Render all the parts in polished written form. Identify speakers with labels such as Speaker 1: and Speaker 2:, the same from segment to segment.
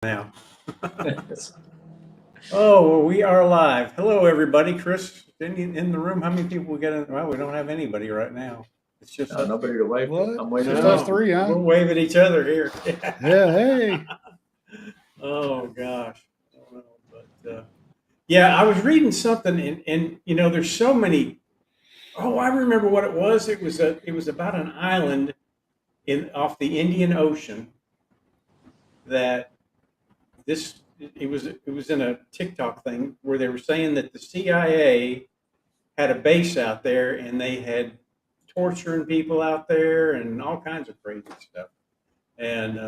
Speaker 1: Now. Oh, well, we are live. Hello, everybody. Chris, in the room. How many people we got in? Well, we don't have anybody right now. It's just
Speaker 2: No,
Speaker 1: us.
Speaker 2: nobody to wave to.
Speaker 3: What?
Speaker 2: I'm waving
Speaker 3: Just
Speaker 2: to
Speaker 3: us
Speaker 1: No,
Speaker 2: you.
Speaker 3: three, huh?
Speaker 1: we're waving at each other here.
Speaker 3: Yeah, hey.
Speaker 1: Oh gosh. I don't know, but yeah, I was reading something, and there's so many. Oh, I remember what it was. It was about an island in off the Indian Ocean that this it was in a TikTok thing where they were saying that the CIA had a base out there and they had torturing people out there and all kinds of crazy stuff. And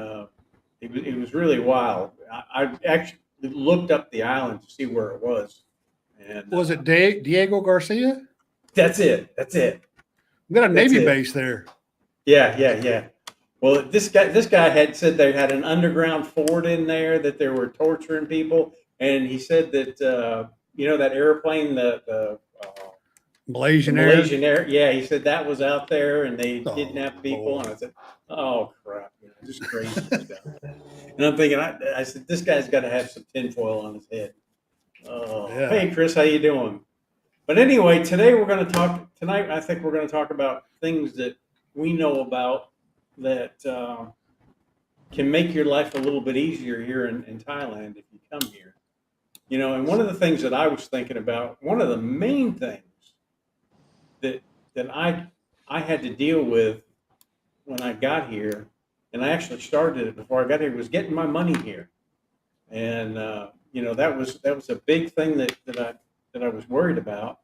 Speaker 1: it was really wild. I actually looked up the island to see where it was, and
Speaker 3: Was it Diego Garcia?
Speaker 1: that's it. That's it.
Speaker 3: We got a
Speaker 1: That's
Speaker 3: Navy
Speaker 1: it.
Speaker 3: base there.
Speaker 1: Yeah, yeah, yeah. Well, this guy had said they had an underground fort in there that they were torturing people, and he said that that airplane, the
Speaker 3: Malaysian Air.
Speaker 1: Malaysian Air, yeah, he said that was out there and they
Speaker 3: Oh,
Speaker 1: kidnapped people,
Speaker 3: Lord.
Speaker 1: and I said, oh crap, just crazy stuff. And I'm thinking, I said, this guy's got to have some tinfoil on his head. Oh,
Speaker 3: Yeah.
Speaker 1: hey Chris, how you doing? But anyway, tonight. I think we're going to talk about things that we know about that can make your life a little bit easier here in Thailand if you come here. And one of the things that I was thinking about, one of the main things that that I had to deal with when I got here, and I actually started it before I got here, was getting my money here, and that was a big thing that I was worried about,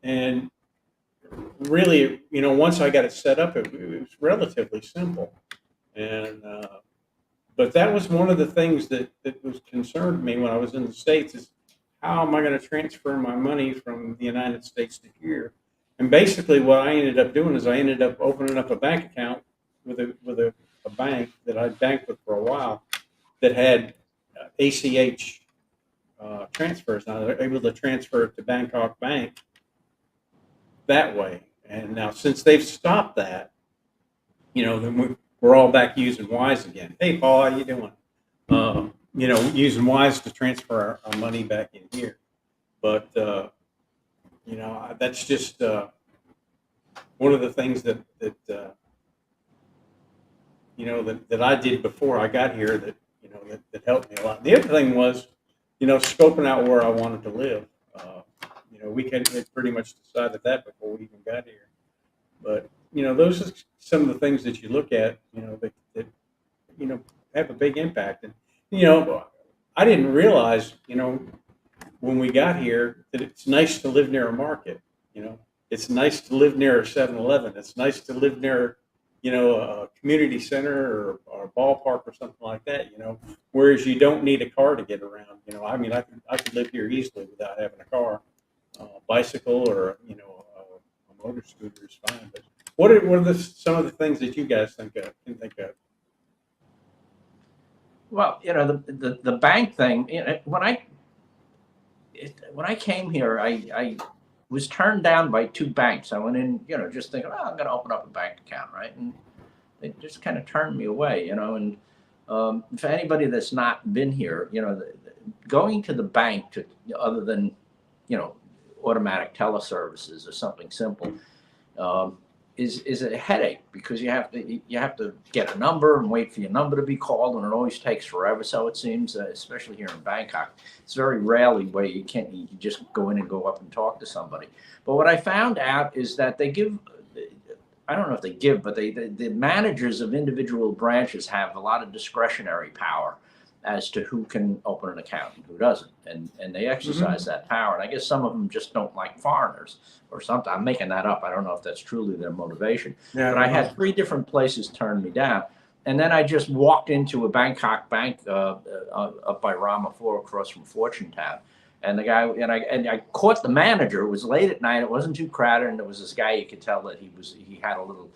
Speaker 1: and really, once I got it set up, it was relatively simple, and but that was one of the things that was concerned me when I was in the States is how am I going to transfer my money from the United States to here? And basically, what I ended up doing is I ended up opening up a bank account with a bank that I banked with for a while that had ACH transfers. Now they're able to transfer it to Bangkok Bank that way. And now since they've stopped that, then we're all back using Wise again. Hey, Paul, how you doing? Using Wise to transfer our money back in here. But that's just one of the things that I did before I got here that helped me a lot. The other thing was, scoping out where I wanted to live. We had pretty much decided that before we even got here. But those are some of the things that you look at, that have a big impact. And I didn't realize, when we got here that it's nice to live near a market. It's nice to live near a 7-Eleven. It's nice to live near, a community center or a ballpark or something like that. Whereas you don't need a car to get around. I mean, I could live here easily without having a car. Bicycle or a motor scooter is fine. But what are some of the things that you guys can think of?
Speaker 2: Well, the bank thing. When I came here, I was turned down by two banks. I went in, just thinking, I'm going to open up a bank account, right? And they just kind of turned me away, And for anybody that's not been here, going to the bank other than, automatic teleservices or something simple, is a headache because you have to get a number and wait for your number to be called, and it always takes forever. So it seems, especially here in Bangkok, it's very rarely where you just go in and go up and talk to somebody. But what I found out is that they give. I don't know if they give, but the managers of individual branches have a lot of discretionary power as to who can open an account and who doesn't, and they exercise that power. And I guess some of them just don't like foreigners or something. I'm making that up. I don't know if that's truly their motivation.
Speaker 1: Yeah,
Speaker 2: but I had three different places turn me down, and then I just walked into a Bangkok bank up by Rama 4 across from Fortune Town. And the guy and I caught the manager. It was late at night. It wasn't too crowded, and there was this guy. You could tell that he had a little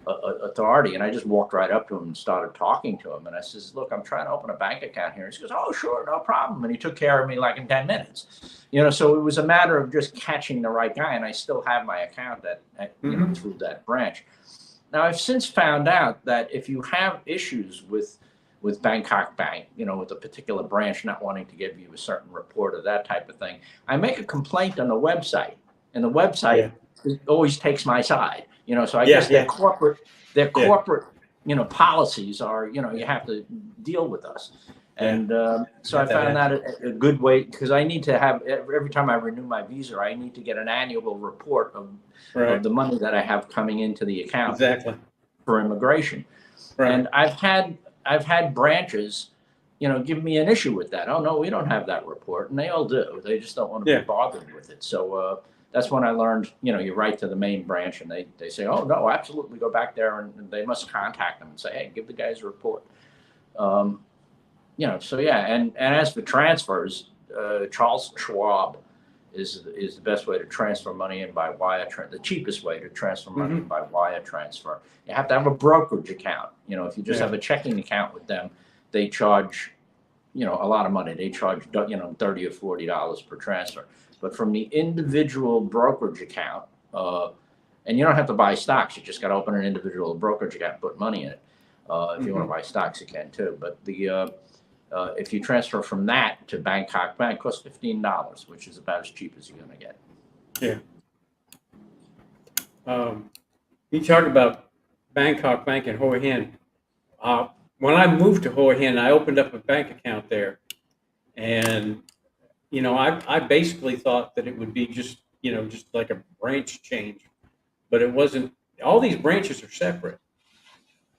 Speaker 2: authority. And I just walked right up to him and started talking to him. And I says, "Look, I'm trying to open a bank account here." And he goes, "Oh, sure, no problem." And he took care of me like in 10 minutes. So it was a matter of just catching the right guy. And I still have my account through that branch. Now I've since found out that if you have issues with with Bangkok Bank, with a particular branch not wanting to give you a certain report or that type of thing. I make a complaint on the website, and the website always takes my side. So I guess their corporate, policies are, you have to deal with us. And so I found that a good way, because I need to have, every time I renew my visa, I need to get an annual report of the money that I have coming into the account for immigration. Right. And I've had branches, give me an issue with that. Oh no, we don't have that report, and they all do. They just don't want to be bothered with it. So that's when I learned, you write to the main branch, and they say, oh no, absolutely, go back there, and they must contact them and say, hey, give the guys a report. So yeah, and as for transfers, Charles Schwab is the best way to transfer money in by wire transfer, the cheapest way to transfer money by wire transfer. You have to have a brokerage account. If you just have a checking account with them, they charge, a lot of money. They charge, $30 or $40 per transfer. But from the individual brokerage account, and you don't have to buy stocks. You just got to open an individual brokerage account and put money in it. If you want to buy stocks, you can too. But if you transfer from that to Bangkok Bank, it costs $15, which is about as cheap as you're going to get.
Speaker 1: Yeah. You talk about Bangkok Bank in Hoi Hin. When I moved to Hoi Hin, I opened up a bank account there, and I basically thought that it would be just like a branch change, but it wasn't. All these branches are separate.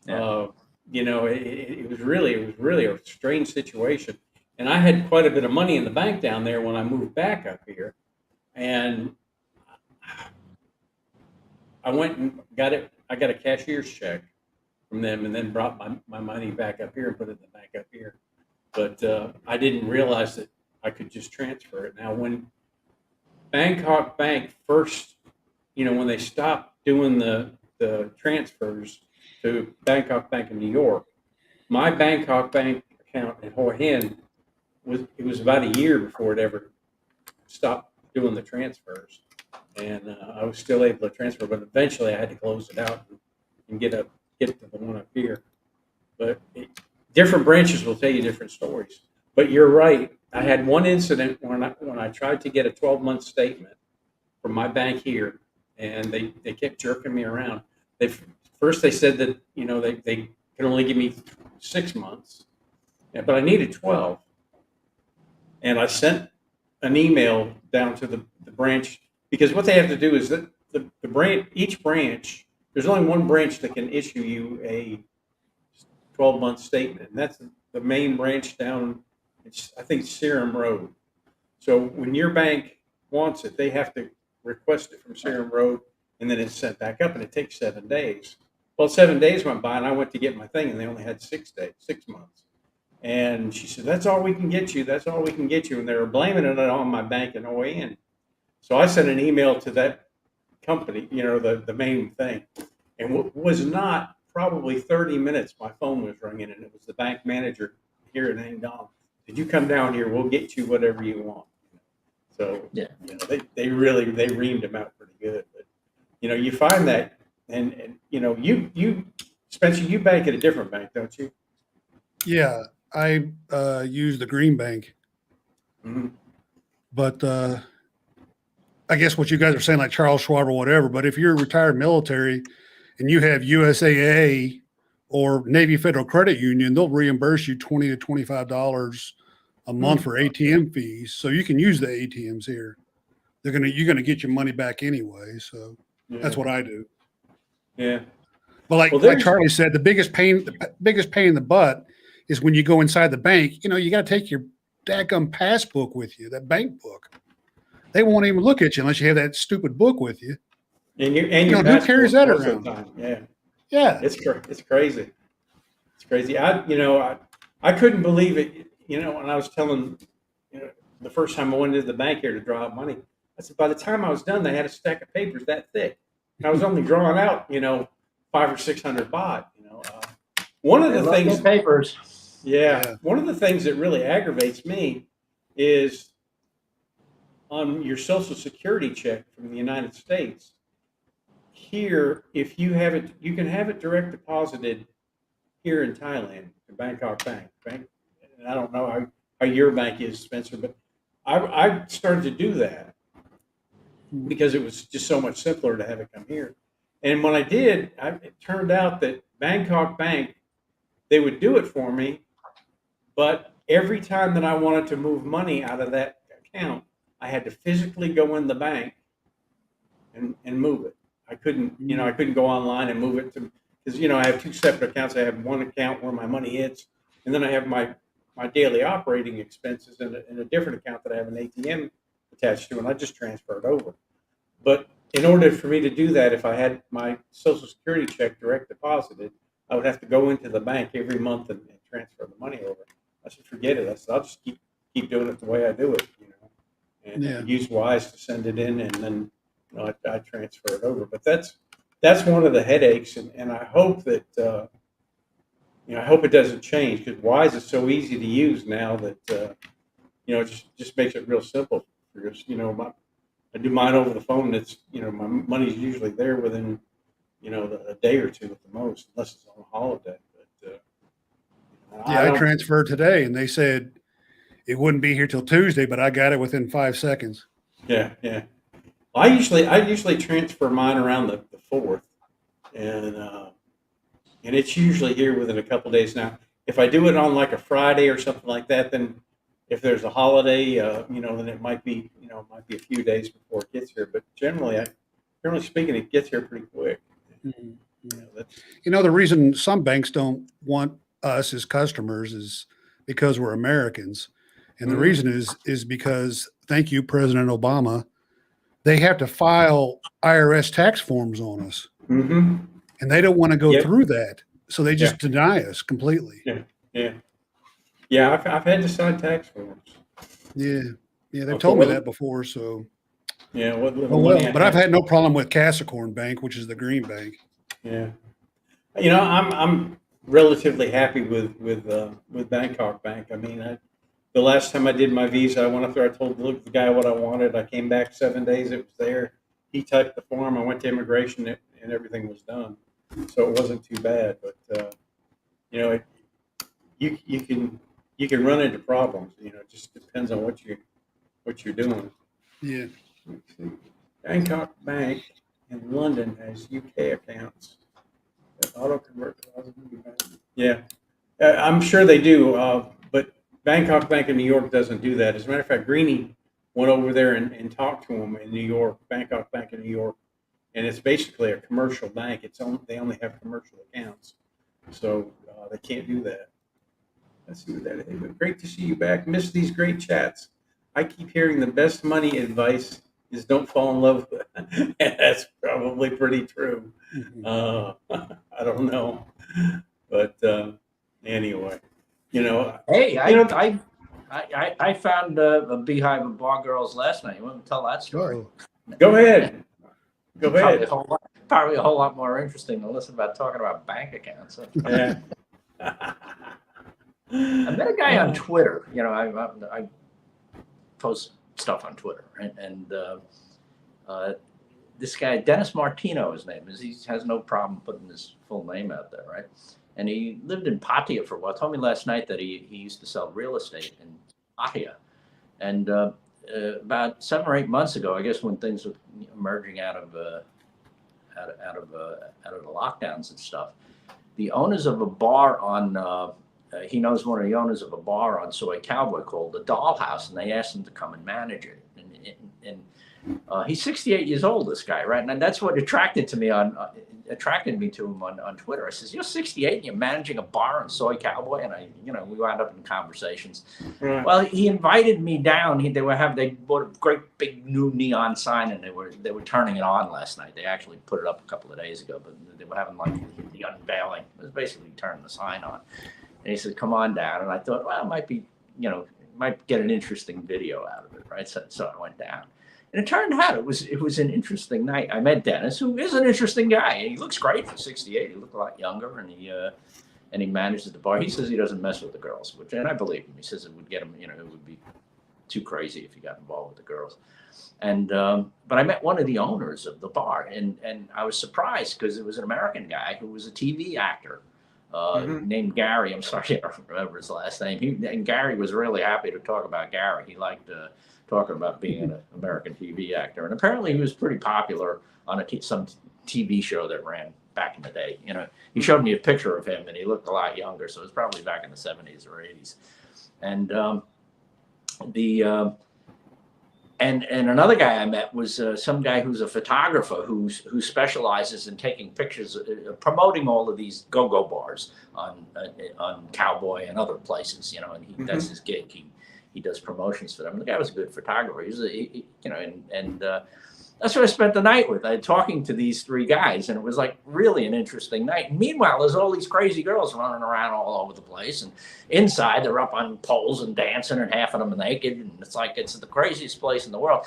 Speaker 1: Yeah. It was really a strange situation. And I had quite a bit of money in the bank down there when I moved back up here. And I went and got it. I got a cashier's check from them, and then brought my money back up here and put it in the bank up here. But I didn't realize that I could just transfer it. Now, when Bangkok Bank first, when they stopped doing the transfers to Bangkok Bank in New York, my Bangkok Bank account in Hoi Hin was about a year before it ever stopped doing the transfers, and I was still able to transfer, but eventually I had to close it out and get to the one up here. But different branches will tell you different stories. But you're right. I had one incident when I tried to get a 12-month statement from my bank here, and they kept jerking me around. First they said that they could only give me 6 months, but I needed 12. And I sent an email down to the branch, because what they have to do is that each branch, there's only one branch that can issue you a 12-month statement, and that's the main branch down, I think, Serum Road. So when your bank wants it, they have to request it from Serum Road, and then it's sent back up, and it takes 7 days. Well, 7 days went by, and I went to get my thing, and they only had 6 months. And she said, that's all we can get you. That's all we can get you. And they were blaming it on my bank in OAN. So I sent an email to that company, the main thing. And was not probably 30 minutes, my phone was ringing, and it was the bank manager here in Angdong. Did you come down here? We'll get you whatever you want. So, they reamed them out pretty good. But, you find that, and you, Spencer, you bank at a different bank, don't you?
Speaker 3: Yeah, I use the Green Bank.
Speaker 1: Mm-hmm.
Speaker 3: But I guess what you guys are saying, like Charles Schwab or whatever, but if you're retired military and you have USAA or Navy Federal Credit Union, they'll reimburse you $20 to $25 a month for ATM fees. So you can use the ATMs here. You're gonna get your money back anyway. So that's what I do.
Speaker 1: Yeah.
Speaker 3: But like Charlie said, the biggest pain in the butt is when you go inside the bank. You got to take your dadgum passbook with you, that bank book. They won't even look at you unless you have that stupid book with you.
Speaker 1: And your
Speaker 3: who carries that around? Yeah.
Speaker 1: It's crazy. It's crazy. I couldn't believe it. When I was telling, the first time I went into the bank here to draw out money, I said, by the time I was done, they had a stack of papers that thick. And I was only drawing out, 500 or 600 baht. One of the things,
Speaker 2: papers.
Speaker 1: Yeah. One of the things that really aggravates me is on your Social Security check from the United States. Here, if you have it, you can have it direct deposited here in Thailand, the Bangkok Bank. And I don't know how your bank is, Spencer, but I started to do that because it was just so much simpler to have it come here. And when I did, it turned out that Bangkok Bank, they would do it for me, but every time that I wanted to move money out of that account, I had to physically go in the bank and move it. I couldn't, I couldn't go online and move it to, because, I have two separate accounts. I have one account where my money hits, and then I have my daily operating expenses in a different account that I have an ATM attached to, and I just transfer it over. But in order for me to do that, if I had my Social Security check direct deposited, I would have to go into the bank every month and transfer the money over. I said, forget it. I said, I'll just keep doing it the way I do it, and use Wise to send it in, and then I transfer it over. But that's one of the headaches, and I hope that I hope it doesn't change, because Wise is so easy to use now that it just makes it real simple. Because I do mine over the phone. It's my money's usually there within a day or two at the most, unless it's on a holiday. But
Speaker 3: I transferred today, and they said it wouldn't be here till Tuesday, but I got it within 5 seconds.
Speaker 1: Yeah. I usually transfer mine around the 4th, and it's usually here within a couple of days. Now, if I do it on like a Friday or something like that, then if there's a holiday, then it might be a few days before it gets here. But generally speaking, it gets here pretty quick.
Speaker 3: Mm-hmm. The reason some banks don't want us as customers is because we're Americans. And the reason is because, thank you, President Obama, they have to file IRS tax forms on us.
Speaker 1: Mm-hmm.
Speaker 3: And they don't want to go through that. So they just deny us completely.
Speaker 1: Yeah, I've had to sign tax forms.
Speaker 3: Yeah, they've told me that before. So
Speaker 1: but
Speaker 3: I've had no problem with Casacorn Bank, which is the green bank.
Speaker 1: Yeah, I'm relatively happy with Bangkok Bank. I mean, the last time I did my visa, I went up there. I told the guy what I wanted. I came back 7 days. It was there. He typed the form. I went to immigration, and everything was done. So it wasn't too bad. But you can run into problems. It just depends on what you're doing.
Speaker 3: Yeah.
Speaker 1: Let's see. Bangkok Bank in London has UK accounts that auto convert. Yeah, I'm sure they do. But Bangkok Bank in New York doesn't do that. As a matter of fact, Greenie went over there and talked to them in New York, Bangkok Bank in New York, and it's basically a commercial bank. They only have commercial accounts, so they can't do that. Let's see what that is. But great to see you back. Miss these great chats. I keep hearing the best money advice is don't fall in love with it. That's probably pretty true. I don't know, but anyway,
Speaker 2: Hey, I found a beehive of bar girls last night. You want to tell that story?
Speaker 1: Go ahead.
Speaker 2: Probably a whole lot more interesting than listen about talking about bank accounts.
Speaker 1: Yeah.
Speaker 2: I met a guy on Twitter. I post stuff on Twitter, right? And this guy, Dennis Martino, his name is. He has no problem putting his full name out there, right? And he lived in Pattaya for a while. Told me last night that he used to sell real estate in Pattaya. And about 7 or 8 months ago, I guess when things were emerging out of the lockdowns and stuff, the owners of a bar on he knows one of the owners of a bar on Soi Cowboy called the Dollhouse, and they asked him to come and manage it. And he's 68 years old, this guy, right? And that's what attracted me to him on Twitter. I says, "You're 68 and you're managing a bar on Soi Cowboy," and we wound up in conversations. Right. Well, he invited me down. They bought a great big new neon sign, and they were turning it on last night. They actually put it up a couple of days ago, but they were having like the unveiling. It was basically turning the sign on. And he said, "Come on down." And I thought, well, it might be, might get an interesting video out of it, right? So I went down. And it turned out it was an interesting night. I met Dennis, who is an interesting guy. He looks great for 68. He looked a lot younger, and he manages the bar. He says he doesn't mess with the girls, and I believe him. He says it would get him, it would be too crazy if he got involved with the girls. And but I met one of the owners of the bar, and I was surprised because it was an American guy who was a TV actor named Gary. I'm sorry, I don't remember his last name. And Gary was really happy to talk about Gary. He liked talking about being an American TV actor. And apparently he was pretty popular on some TV show that ran back in the day. You know, he showed me a picture of him and he looked a lot younger. So it was probably back in the 70s or 80s. And and another guy I met was some guy who's a photographer who specializes in taking pictures, promoting all of these go-go bars on Cowboy and other places, you know, and that's his gig. He does promotions for them. And the guy was a good photographer. You know, and that's what I spent the night with. Talking to these three guys, and it was like really an interesting night. And meanwhile, there's all these crazy girls running around all over the place, and inside they're up on poles and dancing, and half of them are naked, and it's like it's the craziest place in the world.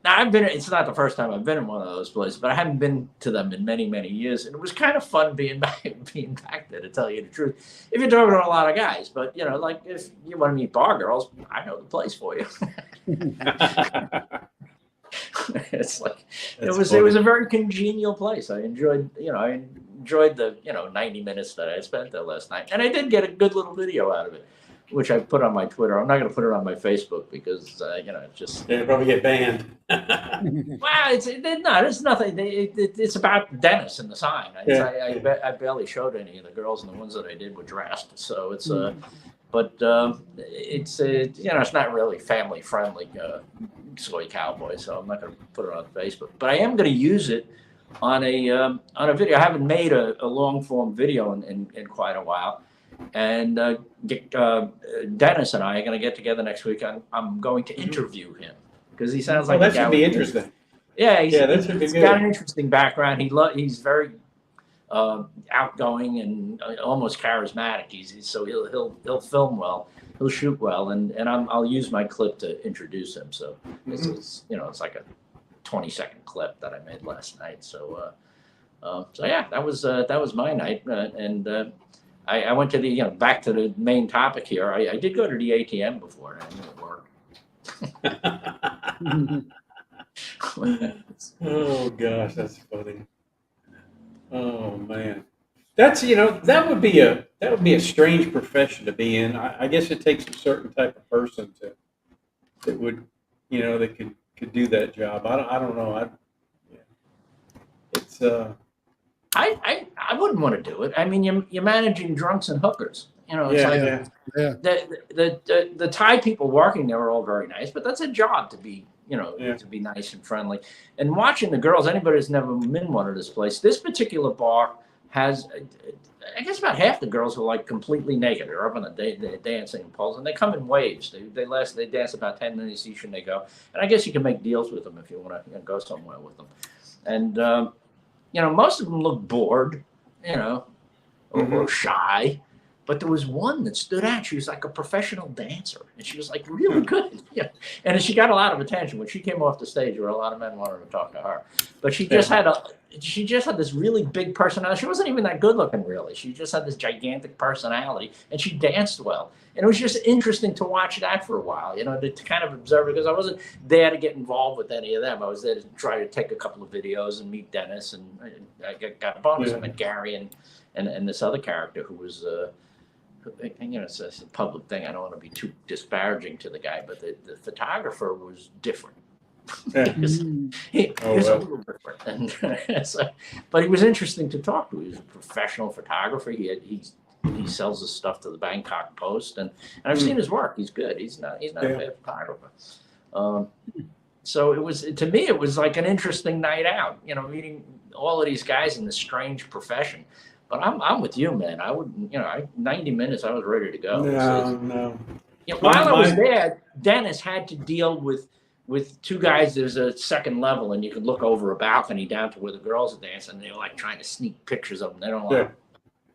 Speaker 2: Now it's not the first time I've been in one of those places, but I haven't been to them in many, many years, and it was kind of fun being back there, to tell you the truth. If you're talking to a lot of guys, but you know, like if you want to meet bar girls, I know the place for you. It's like it was a very congenial place. I enjoyed the 90 minutes that I spent there last night, and I did get a good little video out of it, which I put on my Twitter. I'm not going to put it on my Facebook because it's just
Speaker 1: they'll probably get banned.
Speaker 2: Well, it's nothing. It's about Dennis and the sign. I barely showed any of the girls, and the ones that I did were dressed. So it's but it's it's not really family friendly. Soi Cowboy, so I'm not going to put it on Facebook, but I am going to use it on a video. I haven't made a long form video in quite a while, and Dennis and I are going to get together next week. I'm going to interview him because he sounds like
Speaker 1: that should be interesting.
Speaker 2: Yeah,
Speaker 1: he's
Speaker 2: got an interesting background. He's very outgoing and almost charismatic. So he'll film well. He'll shoot well, and I'll use my clip to introduce him. So it's like a 20-second clip that I made last night. So yeah, that was my night, and I went to the back to the main topic here. I did go to the ATM before, and I knew it worked.
Speaker 1: Oh gosh, that's funny. Oh man. That's that would be a strange profession to be in. I guess it takes a certain type of person that would that could do that job. I don't know. It's
Speaker 2: I wouldn't want to do it. I mean, you're managing drunks and hookers. The Thai people working there are all very nice, but that's a job to be to be nice and friendly. And watching the girls, anybody who's never been one of this place, this particular bar has, I guess about half the girls are like completely naked. They're up on the dancing poles, and they come in waves. They dance about 10 minutes each, and they go. And I guess you can make deals with them if you want to go somewhere with them. And most of them look bored, or shy. But there was one that stood out. She was like a professional dancer, and she was like really good. Yeah, and she got a lot of attention when she came off the stage. There were a lot of men wanted to talk to her, but she just had this really big personality. She wasn't even that good looking, really. She just had this gigantic personality, and she danced well. And it was just interesting to watch that for a while, to kind of observe it, because I wasn't there to get involved with any of them. I was there to try to take a couple of videos and meet Dennis, and I got a bonus. I met Gary and this other character who was. It's a public thing. I don't want to be too disparaging to the guy, but the photographer was different.
Speaker 1: Yeah.
Speaker 2: he was a little different, but he was interesting to talk to. He was a professional photographer. He sells his stuff to the Bangkok Post, and I've seen his work. He's good. He's not a bad photographer. So it was like an interesting night out. Meeting all of these guys in this strange profession. But I'm with you, man. I wouldn't, 90 minutes, I was ready to go.
Speaker 1: No.
Speaker 2: While I was there, Dennis had to deal with two guys. There's a second level, and you could look over a balcony down to where the girls are dancing. And they were like trying to sneak pictures of them. They don't want to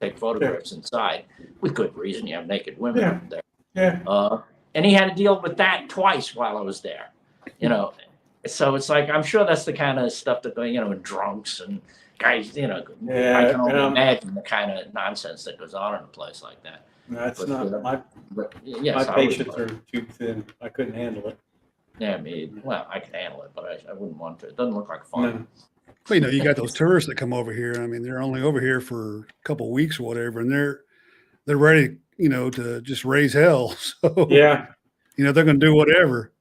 Speaker 2: take photographs inside, with good reason. You have naked women up there.
Speaker 1: Yeah.
Speaker 2: And he had to deal with that twice while I was there. So it's like, I'm sure that's the kind of stuff that they, drunks and guys, I can only imagine the kind of nonsense that goes on in a place like that.
Speaker 1: That's not my patience are too thin. I couldn't handle it.
Speaker 2: Yeah, I could handle it, but I wouldn't want to. It doesn't look like fun.
Speaker 3: Well, you got those tourists that come over here. I mean, they're only over here for a couple of weeks or whatever, and they're ready, to just raise hell. So,
Speaker 1: Yeah.
Speaker 3: they're going to do whatever.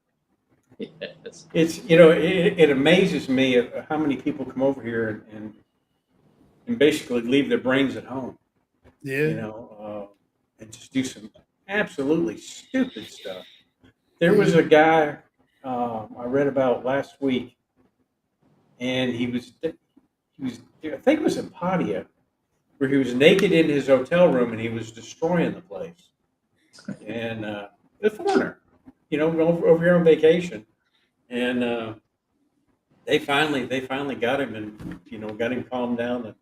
Speaker 2: Yes.
Speaker 1: It's, it amazes me at how many people come over here and basically leave their brains at home,
Speaker 3: Yeah.
Speaker 1: and just do some absolutely stupid stuff. There was a guy I read about last week, and he was, I think it was in Padia, where he was naked in his hotel room and he was destroying the place. And a foreigner, over here on vacation, and they finally got him and got him calmed down and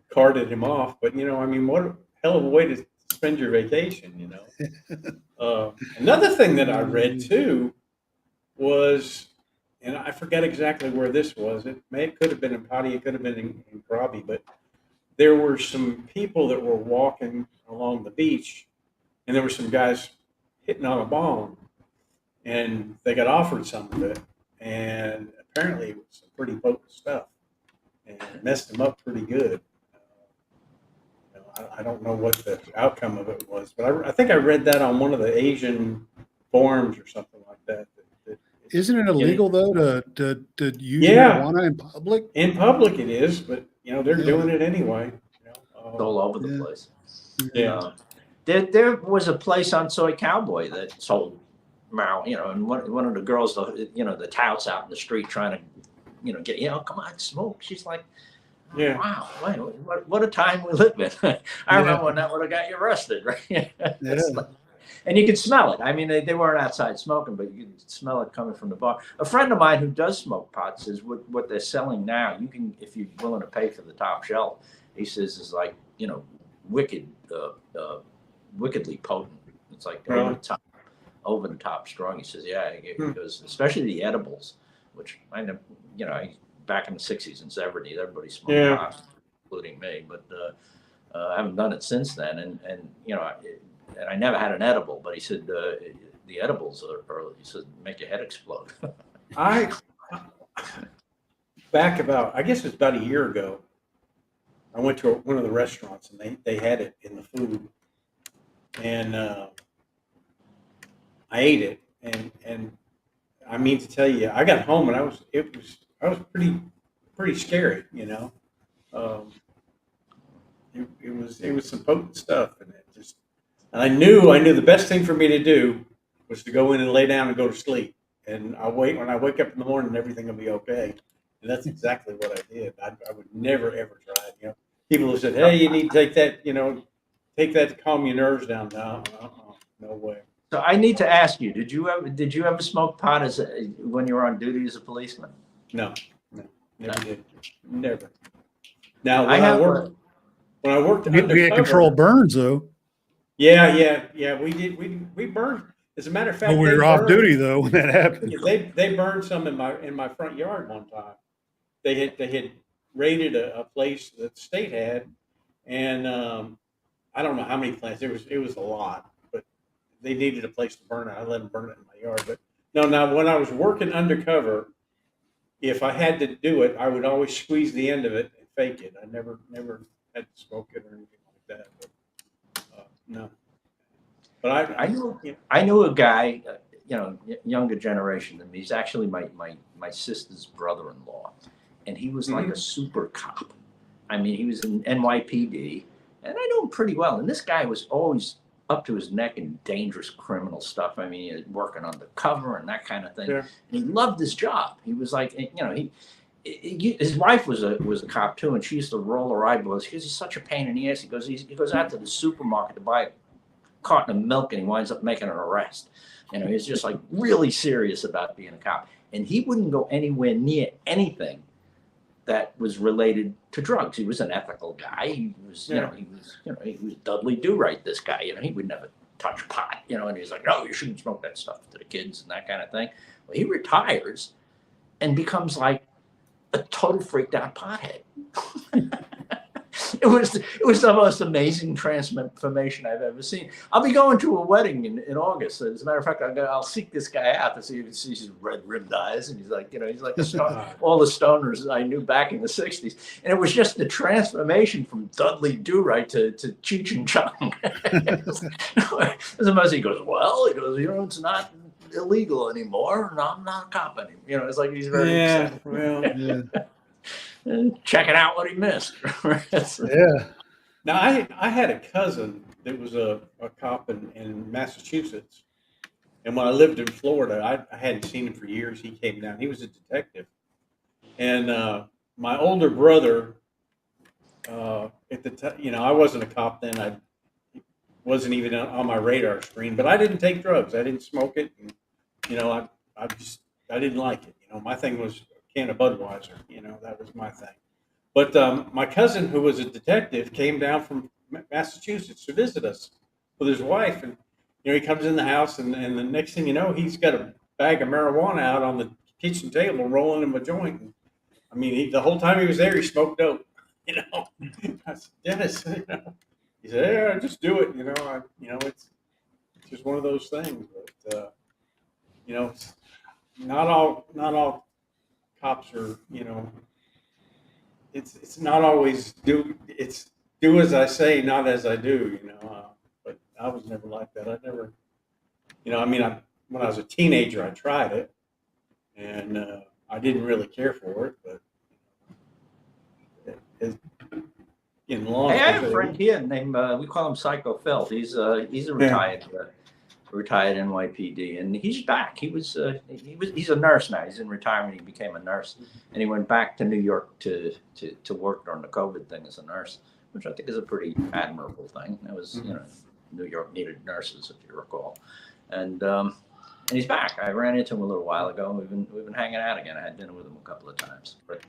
Speaker 1: carted him off. But what a hell of a way to spend your vacation. Another thing that I read too was, and I forget exactly where this was. It could have been in Patti, it could have been in Krabi, but there were some people that were walking along the beach, and there were some guys hitting on a bong, and they got offered some of it, and apparently it was some pretty potent stuff, and it messed them up pretty good. I don't know what the outcome of it was, but I think I read that on one of the Asian forums or something like that.
Speaker 3: Isn't it illegal though to use
Speaker 1: Yeah.
Speaker 3: marijuana in public?
Speaker 1: In public it is, but they're doing it anyway.
Speaker 2: All over the place.
Speaker 1: Yeah.
Speaker 2: There was a place on Soi Cowboy that sold marijuana, and one of the girls, the touts out in the street trying to, get, come on, smoke. She's like,
Speaker 1: Yeah.
Speaker 2: wow, what a time we live in. I remember when that would have got you arrested, right? And you can smell it. I mean, they weren't outside smoking, but you can smell it coming from the bar. A friend of mine who does smoke pot says what they're selling now, you can, if you're willing to pay for the top shelf, he says is like, wickedly potent. It's like over the top strong. He says, yeah, because especially the edibles, which I know, back in the 60s and 70s, everybody smoked pot, including me, but I haven't done it since then. And I never had an edible, but he said the edibles he said, make your head explode.
Speaker 1: Back about, I guess it was about a year ago, I went to one of the restaurants and they had it in the food, and I ate it, and I mean to tell you, I got home and I was pretty scary, It was some potent stuff, and I knew the best thing for me to do was to go in and lay down and go to sleep, and when I wake up in the morning, everything will be okay. And that's exactly what I did. I would never ever try it. People have said, "Hey, you need to take that. Take that to calm your nerves down." No way.
Speaker 2: So I need to ask you: Did you ever smoke pot when you were on duty as a policeman?
Speaker 1: No, never did. Never. Now when I worked undercover,
Speaker 3: We had control burns though.
Speaker 1: Yeah. We did. We burned. As a matter of fact,
Speaker 3: But we were off duty though when that happened.
Speaker 1: They burned some in my front yard one time. They had raided a place that the state had, and I don't know how many plants. It was a lot, but they needed a place to burn it. I let them burn it in my yard. But no, now when I was working undercover, if I had to do it, I would always squeeze the end of it and fake it. I never had to smoke it or anything like that. But, no. But
Speaker 2: I knew a guy, younger generation than me. He's actually my sister's brother-in-law, and he was like a super cop. I mean, he was in NYPD, and I knew him pretty well. And this guy was always up to his neck in dangerous criminal stuff. I mean, he was working undercover and that kind of thing.
Speaker 1: Yeah.
Speaker 2: And he loved his job. He was like, his wife was a cop too, and she used to roll her eyeballs because he's such a pain in the ass. He goes out to the supermarket to buy a carton of milk, and he winds up making an arrest. He's just like really serious about being a cop, and he wouldn't go anywhere near anything that was related to drugs. He was an ethical guy. He was, he was Dudley Do-Right. This guy, he would never touch pot. And he's like, no, you shouldn't smoke that stuff to the kids and that kind of thing. Well, he retires and becomes like a total freaked out pothead. was the most amazing transformation I've ever seen. I'll be going to a wedding in August. As a matter of fact, I'll seek this guy out to see if he sees his red-rimmed eyes, and he's like, he's like all the stoners I knew back in the '60s. And it was just the transformation from Dudley Do-Right to Cheech and Chong. As a most, he goes, it's not illegal anymore, and I'm not a cop anymore. It's like he's very excited.
Speaker 1: Well,
Speaker 3: Yeah.
Speaker 2: And checking out what he missed.
Speaker 3: Yeah.
Speaker 1: now I had a cousin that was a cop in Massachusetts, and when I lived in Florida, I hadn't seen him for years. He came down. He was a detective, and my older brother, at the time, I wasn't a cop then. I wasn't even on my radar screen, but I didn't take drugs. I didn't smoke it, and I didn't like it. My thing was a can of Budweiser. That was my thing. But my cousin, who was a detective, came down from Massachusetts to visit us with his wife, and he comes in the house, and the next thing you know, he's got a bag of marijuana out on the kitchen table, rolling him a joint. And, the whole time he was there, he smoked dope. I said, Dennis, he said, "Yeah, just do it." It's just one of those things. But it's not all cops are. It's not always do as I say, not as I do. But I was never like that. I never, when I was a teenager, I tried it, and I didn't really care for it, but. In law,
Speaker 2: Hey, I have a friend here named we call him Psycho Phil. He's a retired NYPD, and he's back. He's a nurse now. He's in retirement. He became a nurse, and he went back to New York to work during the COVID thing as a nurse, which I think is a pretty admirable thing. That was New York needed nurses, if you recall, and he's back. I ran into him a little while ago. We've been hanging out again. I had dinner with him a couple of times, but.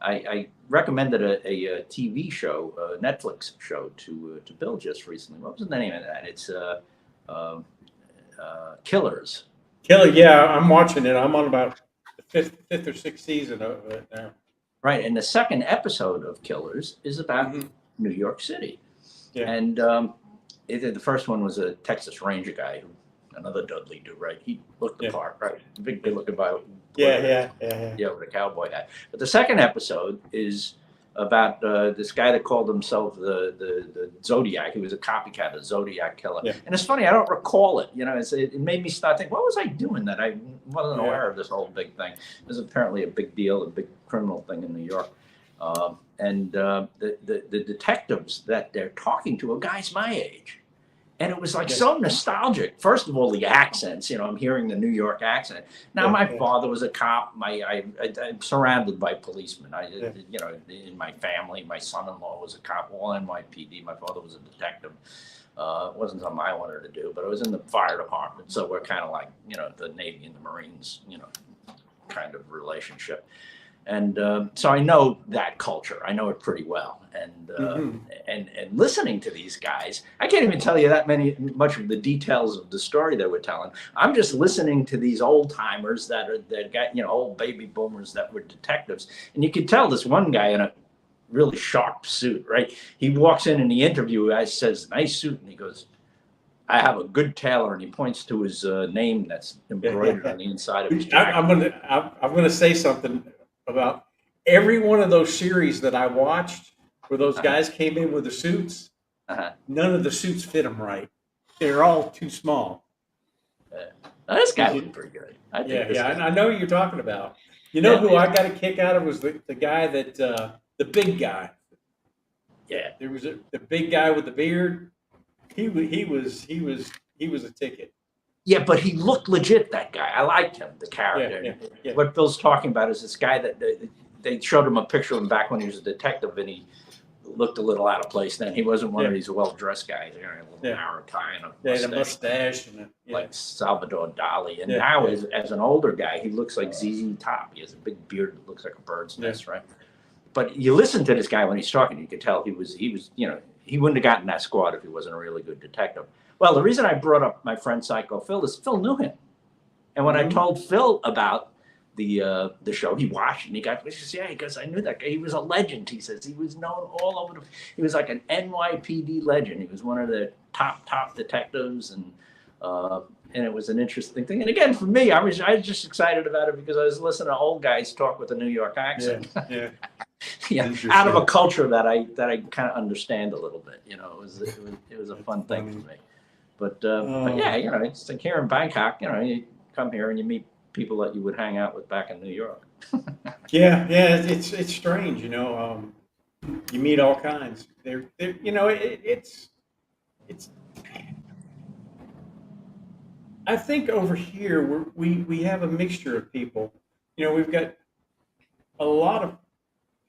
Speaker 2: I recommended a TV show, a Netflix show to Bill just recently. What was the name of that? It's Killers.
Speaker 1: Killer, yeah, I'm watching it. I'm on about the fifth or sixth season of it now.
Speaker 2: Right, and the second episode of Killers is about New York City.
Speaker 1: Yeah.
Speaker 2: And the first one was a Texas Ranger guy, another Dudley Do-Right. He looked the part, right? Big good-looking guy.
Speaker 1: Yeah,
Speaker 2: with a cowboy hat. But the second episode is about this guy that called himself the Zodiac. He was a copycat, a Zodiac killer. Yeah. And it's funny, I don't recall it. It made me start thinking, what was I doing that I wasn't aware of this whole big thing? It was apparently a big deal, a big criminal thing in New York. The detectives that they're talking to are guys my age. And it was like so nostalgic. First of all, the accents, I'm hearing the New York accent. Now, my father was a cop. I'm surrounded by policemen. In my family, my son-in-law was a cop, all NYPD. My father was a detective. It wasn't something I wanted to do, but I was in the fire department. So we're kind of like, the Navy and the Marines, kind of relationship. And so I know that culture. I know it pretty well. And listening to these guys, I can't even tell you much of the details of the story they were telling. I'm just listening to these old timers that got old baby boomers that were detectives. And you could tell this one guy in a really sharp suit, right? He walks in the interview, guy says, "Nice suit," and he goes, "I have a good tailor," and he points to his name that's embroidered on the inside of his jacket.
Speaker 1: I'm gonna say something about every one of those series that I watched where those guys came in with the suits. None of the suits fit them right. They're all too small.
Speaker 2: This guy looked pretty good.
Speaker 1: I know who you're talking about. Who I got a kick out of was the guy that the big guy.
Speaker 2: Yeah,
Speaker 1: there was the big guy with the beard. He was a ticket.
Speaker 2: Yeah, but he looked legit, that guy. I liked him, the character. Yeah. What Bill's talking about is this guy that they showed him a picture of him back when he was a detective, and he looked a little out of place then. He wasn't one of these well-dressed guys, a little narrow tie and a mustache. Like Salvador Dali. And now, as an older guy, he looks like ZZ Top. He has a big beard that looks like a bird's nest, right? But you listen to this guy when he's talking, you could tell he wouldn't have gotten that squad if he wasn't a really good detective. Well, the reason I brought up my friend Psycho Phil is Phil knew him. And when I told Phil about the show. He watched and he says, yeah, because I knew that guy. He was a legend. He says he was known all over he was like an NYPD legend. He was one of the top detectives, and it was an interesting thing. And again, for me, I was just excited about it because I was listening to old guys talk with a New York accent.
Speaker 1: Yeah.
Speaker 2: Yeah, out of a culture that I kind of understand a little bit. You know, it was a fun thing for me. But yeah, you know, it's like here in Bangkok. You know, you come here and you meet people that you would hang out with back in New York.
Speaker 1: Yeah, it's strange, you know. You meet all kinds. They're you know, it's. I think over here we have a mixture of people. You know, we've got a lot of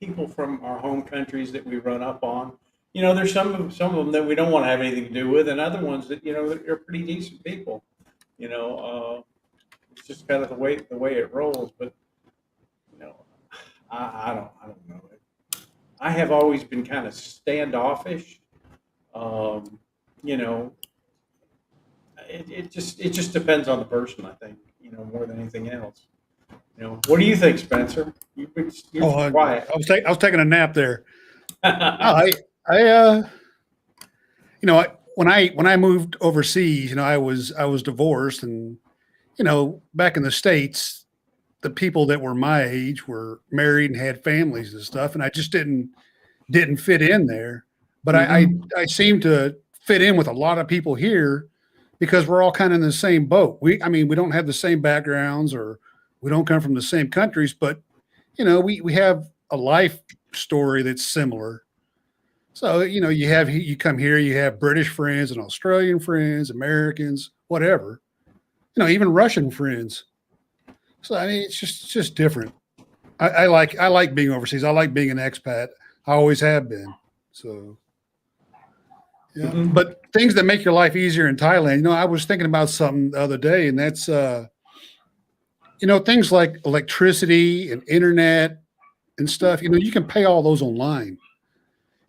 Speaker 1: people from our home countries that we run up on. You know, there's some of them that we don't want to have anything to do with, and other ones that, you know, they're pretty decent people. You know, it's just kind of the way it rolls. But you know, I don't know. I have always been kind of standoffish. You know, it just depends on the person, I think. You know, more than anything else. You know, what do you think, Spencer? You're quiet.
Speaker 3: I was taking a nap there. You know, when I moved overseas, you know, I was divorced, and you know, back in the States, the people that were my age were married and had families and stuff, and I just didn't fit in there. But I seem to fit in with a lot of people here because we're all kind of in the same boat. We don't have the same backgrounds, or we don't come from the same countries, but you know, we have a life story that's similar. So, you know, you come here, you have British friends and Australian friends, Americans, whatever, you know, even Russian friends. So, I mean, it's just different. I like being overseas. I like being an expat. I always have been. So, yeah.
Speaker 1: Mm-hmm.
Speaker 3: But things that make your life easier in Thailand, you know, I was thinking about something the other day, and that's, you know, things like electricity and internet and stuff, you know, you can pay all those online.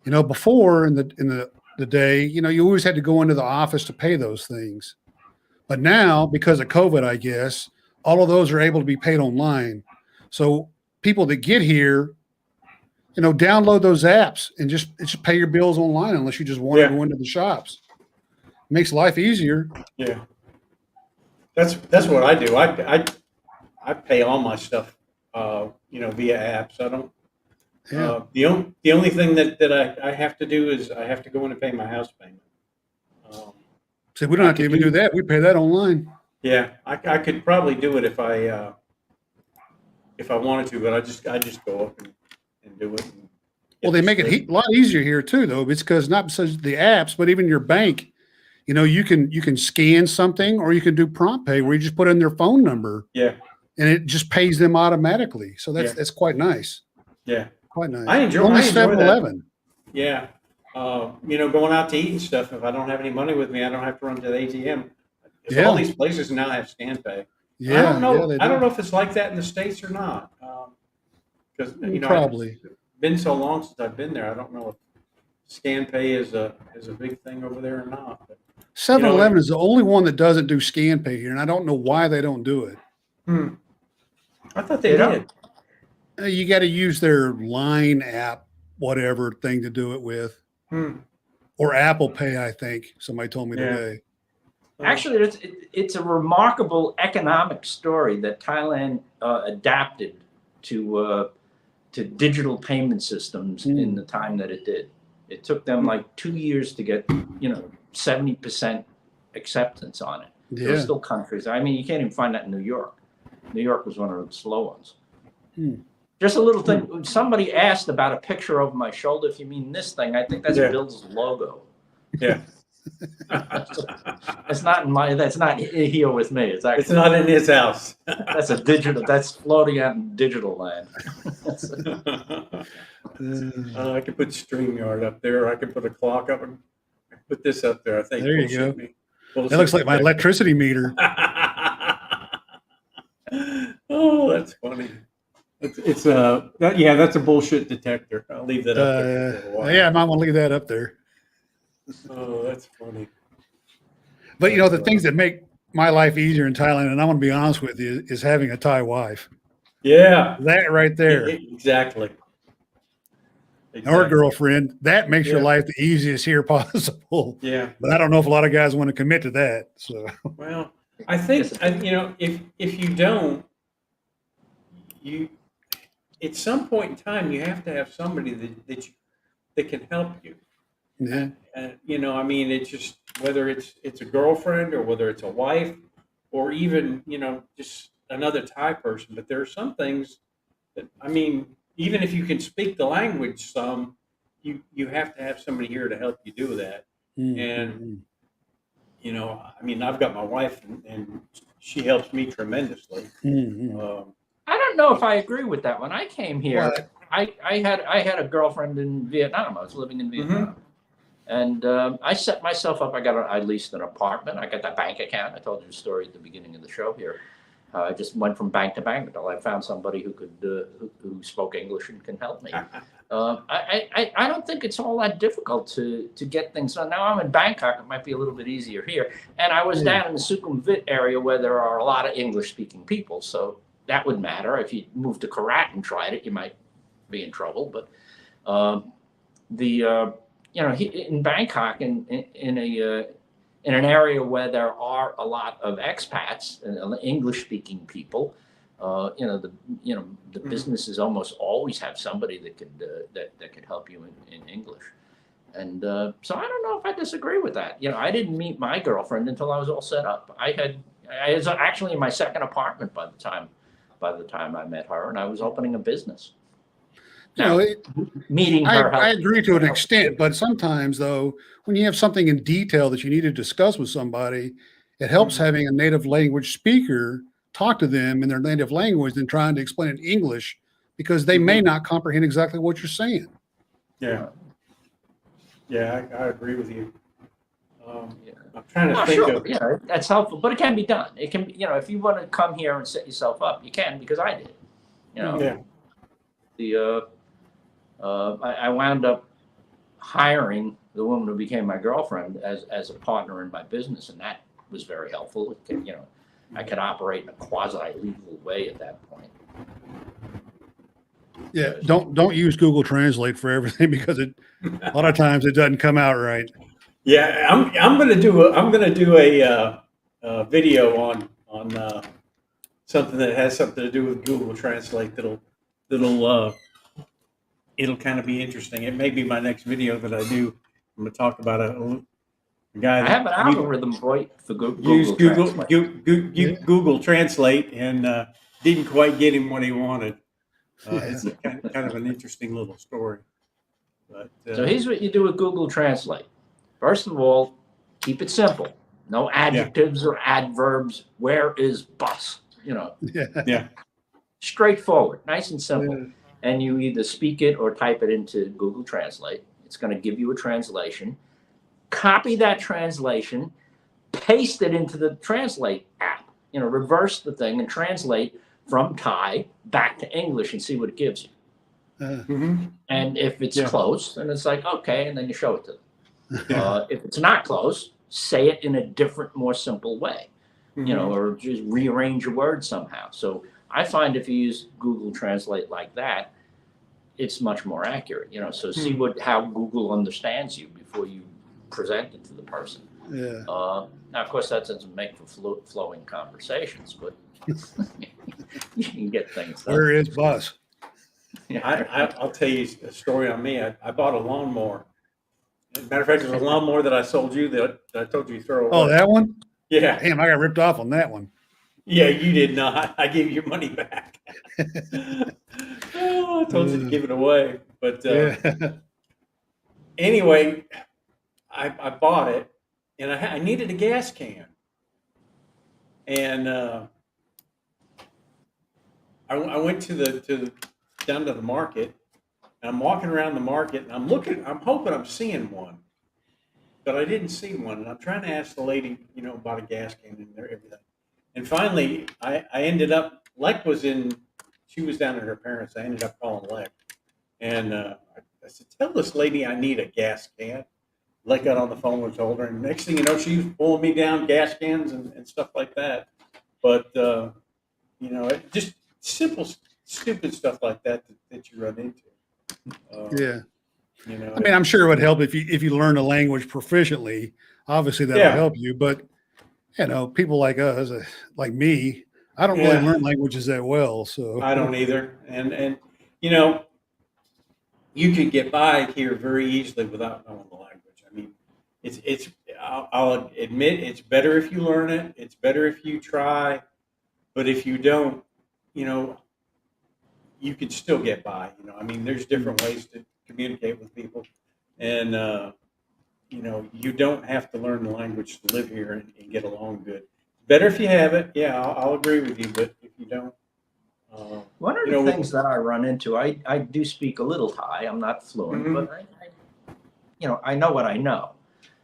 Speaker 3: You know, before in the day, you know, you always had to go into the office to pay those things. But now, because of COVID, I guess, all of those are able to be paid online. So people that get here, you know, download those apps and just pay your bills online unless you just want to go into the shops. It makes life easier.
Speaker 1: Yeah. That's what I do. I pay all my stuff, you know, via apps. I don't.
Speaker 3: Yeah.
Speaker 1: The only thing that I have to do is I have to go in and pay my house payment.
Speaker 3: So we don't have to even do that. We pay that online.
Speaker 1: Yeah, I could probably do it if I wanted to, but I just go up and do it.
Speaker 3: Well, they make it a lot easier here too, though. It's because not because the apps, but even your bank. You know, you can scan something, or you can do prompt pay where you just put in their phone number.
Speaker 1: Yeah.
Speaker 3: And it just pays them automatically. So that's quite nice.
Speaker 1: Yeah.
Speaker 3: Quite nice.
Speaker 1: I enjoy
Speaker 3: 7-Eleven.
Speaker 1: Yeah. You know, going out to eat and stuff, if I don't have any money with me, I don't have to run to the ATM. All these places now have scan pay.
Speaker 3: Yeah.
Speaker 1: I don't know.
Speaker 3: Yeah,
Speaker 1: I don't know if it's like that in the States or not. Because you know,
Speaker 3: probably
Speaker 1: it's been so long since I've been there. I don't know if scan pay is a big thing over there or not. But
Speaker 3: 7-Eleven is the only one that doesn't do scan pay here, and I don't know why they don't do it.
Speaker 1: I thought they did.
Speaker 3: You got to use their Line app, whatever thing to do it with, or Apple Pay. I think somebody told me today.
Speaker 2: Actually, it's a remarkable economic story that Thailand adapted to digital payment systems in the time that it did. It took them like 2 years to get 70% acceptance on it. There were still countries. I mean, you can't even find that in New York. New York was one of the slow ones. Just a little thing. Somebody asked about a picture over my shoulder. If you mean this thing, I think that's Bill's logo.
Speaker 1: Yeah.
Speaker 2: It's not in my. That's not here with me. It's actually.
Speaker 1: It's not in his house.
Speaker 2: That's a digital. That's floating out in digital land.
Speaker 1: I could put StreamYard up there. I could put a clock up and put this up there. I think.
Speaker 3: There you go. That looks like my electricity meter.
Speaker 1: Oh, that's funny. It's that's a bullshit detector. I'll leave that up there for a while.
Speaker 3: Yeah, I might want to leave that up there.
Speaker 1: Oh, that's funny.
Speaker 3: But you know, the things that make my life easier in Thailand, and I'm going to be honest with you, is having a Thai wife.
Speaker 1: Yeah.
Speaker 3: That right there.
Speaker 1: Exactly.
Speaker 3: Or
Speaker 1: Exactly.
Speaker 3: girlfriend, that makes your
Speaker 1: Yeah.
Speaker 3: life the easiest here possible.
Speaker 1: Yeah.
Speaker 3: But I don't know if a lot of guys want to commit to that. So
Speaker 1: Well, I think, if you don't, you at some point in time you have to have somebody that can help you.
Speaker 3: yeah.
Speaker 1: I mean, it's just whether it's a girlfriend or whether it's a wife or even just another Thai person. But there are some things that, I mean, even if you can speak the language some, you have to have somebody here to help you do that. And
Speaker 3: Mm-hmm.
Speaker 1: I mean, I've got my wife, and she helps me tremendously.
Speaker 3: Mm-hmm.
Speaker 2: I don't know if I agree with that. When I came here,
Speaker 3: What?
Speaker 2: I had a girlfriend in Vietnam. I was living in Vietnam. And I set myself up. I leased an apartment. I got that bank account. I told you the story at the beginning of the show here. I just went from bank to bank until I found somebody who could who spoke English and can help me. I don't think it's all that difficult to get things done. Now I'm in Bangkok. It might be a little bit easier here. And I was down in the Sukhumvit area where there are a lot of English-speaking people. So that would matter. If you moved to Korat and tried it, you might be in trouble. But in Bangkok, in an area where there are a lot of expats and English-speaking people, the businesses almost always have somebody that could that could help you in English. And so I don't know if I disagree with that. I didn't meet my girlfriend until I was all set up. I was actually in my second apartment by the time I met her, and I was opening a business. Now, meeting her.
Speaker 3: I agree to an extent, but sometimes though, when you have something in detail that you need to discuss with somebody, it helps having a native language speaker talk to them in their native language than trying to explain it in English, because they may not comprehend exactly what you're saying.
Speaker 1: Yeah. Yeah, I agree with you. I'm trying to think
Speaker 2: sure.
Speaker 1: of.
Speaker 2: Yeah, that's helpful, but it can be done. It can, if you want to come here and set yourself up, you can, because I did.
Speaker 1: Yeah.
Speaker 2: I wound up hiring the woman who became my girlfriend as a partner in my business, and that was very helpful. I could operate in a quasi-legal way at that point.
Speaker 3: Yeah, don't use Google Translate for everything, because a lot of times it doesn't come out right.
Speaker 1: Yeah, I'm gonna do a video on something that has something to do with Google Translate. It'll kind of be interesting. It may be my next video that I do. I'm gonna talk about a guy
Speaker 2: I have an
Speaker 1: that
Speaker 2: algorithm for
Speaker 1: used
Speaker 2: Google Translate.
Speaker 1: Google Translate and didn't quite get him what he wanted. It's kind of an interesting little story. But
Speaker 2: So here's what you do with Google Translate. First of all, keep it simple. No adjectives or adverbs. Where is bus?
Speaker 1: Yeah.
Speaker 2: Straightforward, nice and simple. And you either speak it or type it into Google Translate. It's going to give you a translation. Copy that translation, paste it into the Translate app. Reverse the thing and translate from Thai back to English and see what it gives you. And if it's close, then it's like, okay, and then you show it to them. If it's not close, say it in a different, more simple way, or just rearrange your words somehow. So I find if you use Google Translate like that, it's much more accurate. So see how Google understands you before you present it to the person.
Speaker 3: Yeah.
Speaker 2: Now, of course, that doesn't make for flowing conversations, but you can get things done.
Speaker 3: Where is bus?
Speaker 1: I'll tell you a story on me. I bought a lawnmower. As a matter of fact, it was a lawnmower that I sold you that I told you to throw away.
Speaker 3: Oh, that one?
Speaker 1: Yeah.
Speaker 3: Damn, I got ripped off on that one.
Speaker 1: Yeah, you did not. I gave you your money back. I told you to give it away. But anyway, I bought it, and I needed a gas can. And I went down to the market, and I'm walking around the market, and I'm hoping I'm seeing one, but I didn't see one. And I'm trying to ask the lady, about a gas can and everything. And finally, I ended up, she was down at her parents'. I ended up calling Leck. And I said, tell this lady I need a gas can. Leck got on the phone and told her. And next thing you know, she was pulling me down gas cans and stuff like that. But, just simple stupid stuff like that that you run into.
Speaker 3: Yeah.
Speaker 1: You know,
Speaker 3: I mean, I'm sure it would help if you learn a language proficiently. Obviously, that'll
Speaker 1: Yeah.
Speaker 3: help you. But people like us, like me, I don't really
Speaker 1: Yeah.
Speaker 3: learn languages that well. So
Speaker 1: I don't either. And you know, you could get by here very easily without knowing the language. I mean, I'll admit it's better if you learn it. It's better if you try. But if you don't, you know, you can still get by. You know, I mean, there's different ways to communicate with people, and you know, you don't have to learn the language to live here and get along good. Better if you have it. Yeah, I'll agree with you. But if you don't,
Speaker 2: One of the things that I run into, I do speak a little Thai. I'm not fluent, but I know what I know.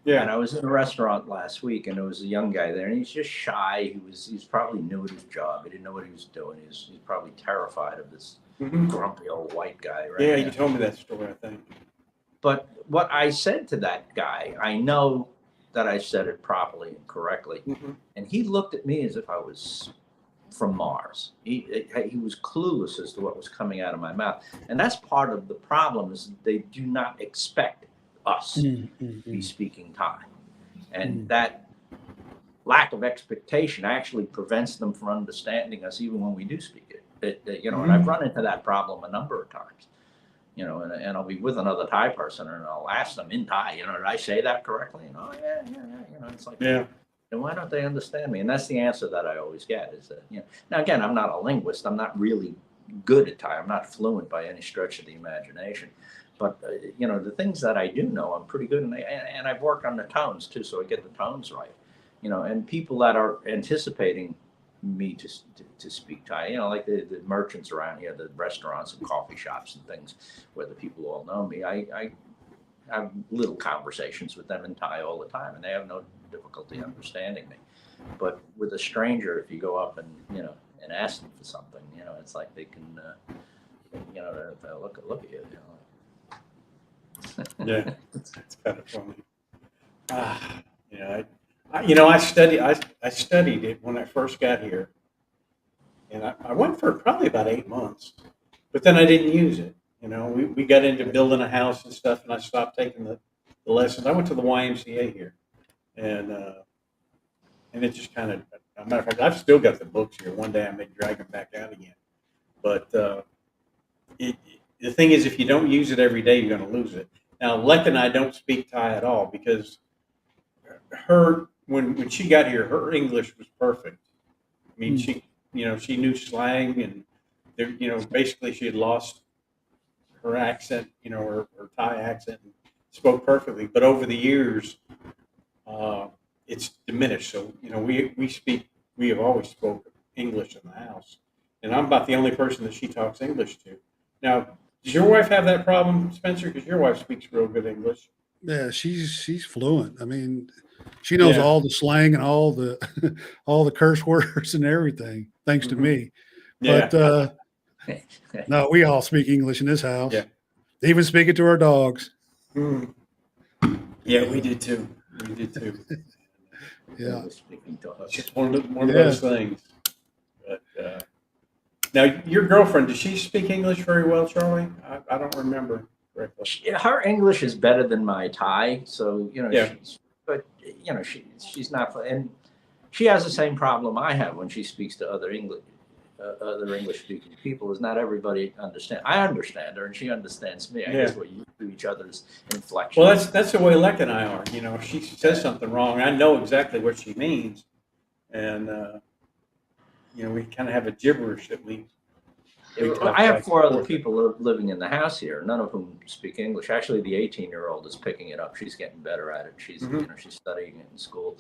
Speaker 1: Yeah.
Speaker 2: And I was in a restaurant last week, and there was a young guy there, and he's just shy. He's probably new at his job. He didn't know what he was doing. He's probably terrified of this grumpy old white guy, right?
Speaker 1: Yeah, you told me that story, I think.
Speaker 2: But what I said to that guy, I know that I said it properly and correctly, and he looked at me as if I was from Mars. He was clueless as to what was coming out of my mouth, and that's part of the problem. Is they do not expect us to be speaking Thai, and that lack of expectation actually prevents them from understanding us even when we do speak it. And I've run into that problem a number of times. And I'll be with another Thai person, and I'll ask them in Thai, did I say that correctly? And yeah. It's like, then why don't they understand me? And that's the answer that I always get is that, now again, I'm not a linguist. I'm not really good at Thai. I'm not fluent by any stretch of the imagination. But, the things that I do know, I'm pretty good. And I've worked on the tones too, so I get the tones right. And people that are anticipating me to speak Thai, like the merchants around here, the restaurants and coffee shops and things where the people all know me. I have little conversations with them in Thai all the time, and they have no difficulty understanding me. But with a stranger, if you go up and and ask them for something, it's like they can, they'll look at you.
Speaker 1: Yeah, it's kind of funny. I studied it when I first got here, and I went for probably about 8 months, but then I didn't use it. We got into building a house and stuff, and I stopped taking the lessons. I went to the YMCA here, and it just kind of, as a matter of fact, I've still got the books here. One day I may drag them back out again, but the thing is, if you don't use it every day, you're going to lose it. Now, Lek and I don't speak Thai at all because when she got here, her English was perfect. I mean, she knew slang, and basically she had lost her accent, her Thai accent, and spoke perfectly. But over the years, it's diminished. So we have always spoken English in the house, and I'm about the only person that she talks English to. Now, does your wife have that problem, Spencer? Because your wife speaks real good English.
Speaker 3: Yeah, she's fluent. I mean, she knows all the slang and all the all the curse words and everything, thanks to me.
Speaker 1: Yeah.
Speaker 3: But no, we all speak English in this house.
Speaker 1: Yeah.
Speaker 3: They even speak it to our dogs.
Speaker 1: Yeah, we did too.
Speaker 3: Yeah.
Speaker 1: It's just one of those things. But now, your girlfriend, does she speak English very well, Charlie? I don't remember correctly.
Speaker 2: Her English is better than my Thai, so she's not, and she has the same problem I have when she speaks to other English-speaking people. Is not everybody understand. I understand her, and she understands me. I guess we're used to each other's inflection.
Speaker 1: Well, that's the way Lek and I are. If she says something wrong, I know exactly what she means, and we kind of have a gibberish that we
Speaker 2: I have 4 other people living in the house here, none of whom speak English. Actually, the 18-year-old is picking it up. She's getting better at it. She's she's studying it in school.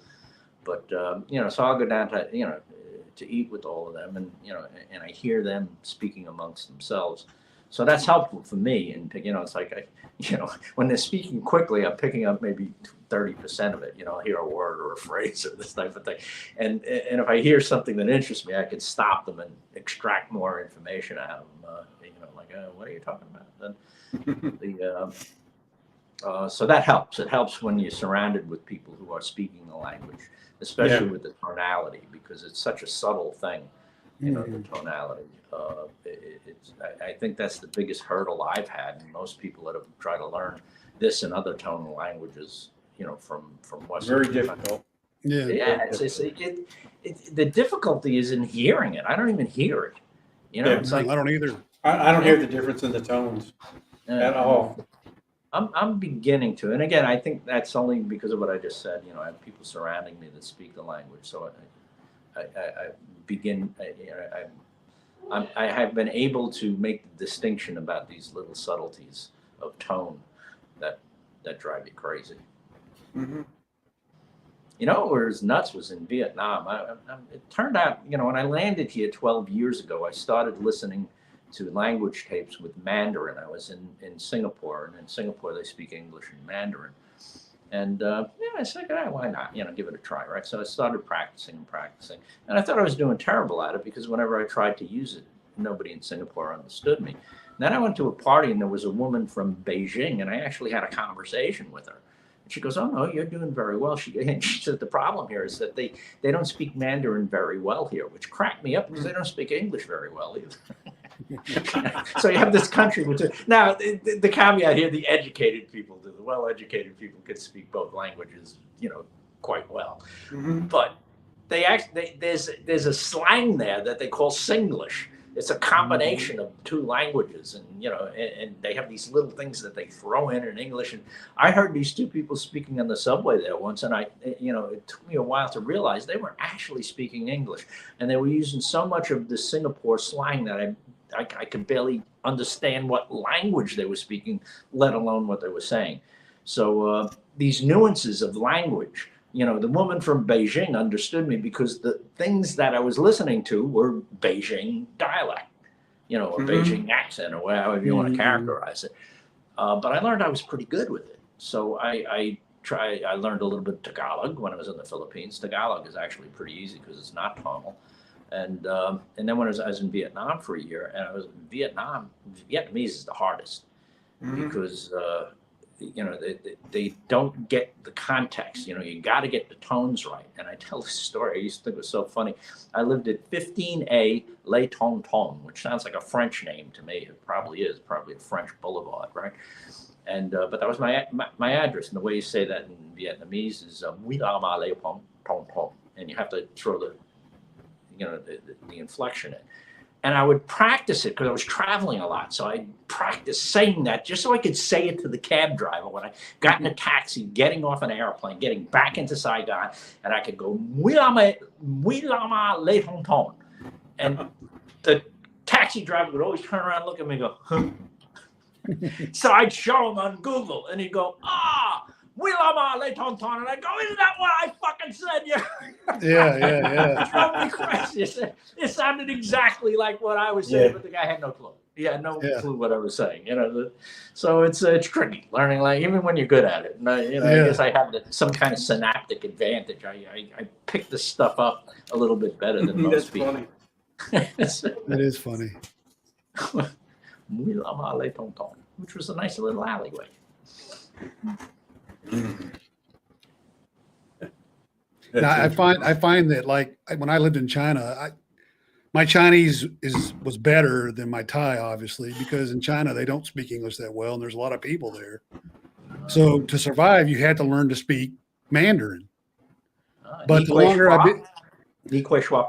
Speaker 2: But so I'll go down to eat with all of them, and I hear them speaking amongst themselves. So that's helpful for me. And it's like when they're speaking quickly, I'm picking up maybe 30% of it. I'll hear a word or a phrase or this type of thing. And if I hear something that interests me, I can stop them and extract more information out of them. What are you talking about? Then so that helps. It helps when you're surrounded with people who are speaking the language, especially with the tonality, because it's such a subtle thing. you know, the tonality. I think that's the biggest hurdle I've had, and most people that have tried to learn this and other tonal languages, you know, from Western.
Speaker 1: Very difficult.
Speaker 3: Yeah.
Speaker 2: Yeah, the difficulty is in hearing it. I don't even hear it. You know,
Speaker 1: Yeah.
Speaker 2: it's like
Speaker 3: I don't either.
Speaker 1: I don't hear the difference in the tones at all.
Speaker 2: I'm beginning to, and again, I think that's only because of what I just said. You know, I have people surrounding me that speak the language, so I begin. I have been able to make the distinction about these little subtleties of tone that drive you crazy.
Speaker 1: Mm-hmm.
Speaker 2: You know, where it's nuts was in Vietnam. It turned out, you know, when I landed here 12 years ago, I started listening to language tapes with Mandarin. I was in Singapore, and in Singapore they speak English and Mandarin. And yeah, I said, why not? You know, give it a try, right? So I started practicing, and I thought I was doing terrible at it because whenever I tried to use it, nobody in Singapore understood me. And then I went to a party, and there was a woman from Beijing, and I actually had a conversation with her. She goes, "Oh no, you're doing very well." She said, "The problem here is that they don't speak Mandarin very well here," which cracked me up because they don't speak English very well either. So you have this country which now the caveat here: the educated people do. The well-educated people could speak both languages, you know, quite well.
Speaker 1: Mm-hmm.
Speaker 2: But there's a slang there that they call Singlish. It's a combination of two languages, and you know, and they have these little things that they throw in English. And I heard these two people speaking on the subway there once, and you know, it took me a while to realize they were actually speaking English, and they were using so much of the Singapore slang that I could barely understand what language they were speaking, let alone what they were saying. So these nuances of language. You know, the woman from Beijing understood me because the things that I was listening to were Beijing dialect, you know, or Beijing accent, or however you want to characterize it. But I learned I was pretty good with it. So I learned a little bit of Tagalog when I was in the Philippines. Tagalog is actually pretty easy because it's not tonal. And then when I was in Vietnam for a year, and I was in Vietnam, Vietnamese is the hardest because you know, they don't get the context. You know, you got to get the tones right. And I tell this story. I used to think it was so funny. I lived at 15A Les Tontons, which sounds like a French name to me. It probably is, probably a French boulevard, right? And but that was my address. And the way you say that in Vietnamese is "Oui la ma les tontons," and you have to throw the, you know, the inflection in. And I would practice it because I was traveling a lot. So I practiced saying that just so I could say it to the cab driver when I got in a taxi, getting off an airplane, getting back into Saigon, and I could go, "Oui la ma les tontons." And the taxi driver would always turn around and look at me and go, "Huh?" So I'd show him on Google, and he'd go, "Oui la ma les tontons," and I go, "Isn't that what I fucking said?"
Speaker 3: Yeah.
Speaker 2: It drove me crazy. It sounded exactly like what I was saying, but the guy had no clue. He had no clue what I was saying. You know, so it's tricky learning, like even when you're good at it. And I guess I have some kind of synaptic advantage. I pick this stuff up a little bit better than most people.
Speaker 3: Funny. That is funny.
Speaker 2: Oui la ma les tontons, which was a nice little alleyway.
Speaker 3: Now, I find that, like, when I lived in China, my Chinese was better than my Thai, obviously, because in China they don't speak English that well, and there's a lot of people there. So to survive, you had to learn to speak Mandarin. But the longer I've been, but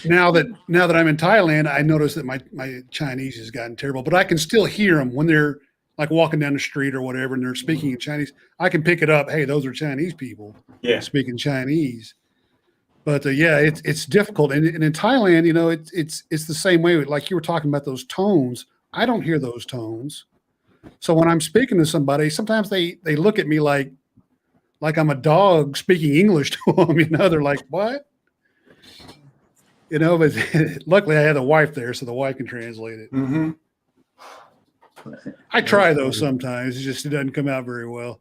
Speaker 3: now that I'm in Thailand, I notice that my Chinese has gotten terrible, but I can still hear them when they're like walking down the street or whatever, and they're speaking in Chinese. I can pick it up. Hey, those are Chinese people speaking Chinese. But it's difficult. And in Thailand, you know, it's the same way. Like you were talking about those tones. I don't hear those tones. So when I'm speaking to somebody, sometimes they look at me like I'm a dog speaking English to them. You know, they're like, "What?" You know, but luckily I had a wife there, so the wife can translate it.
Speaker 1: Mm-hmm.
Speaker 3: I try though sometimes. It doesn't come out very well.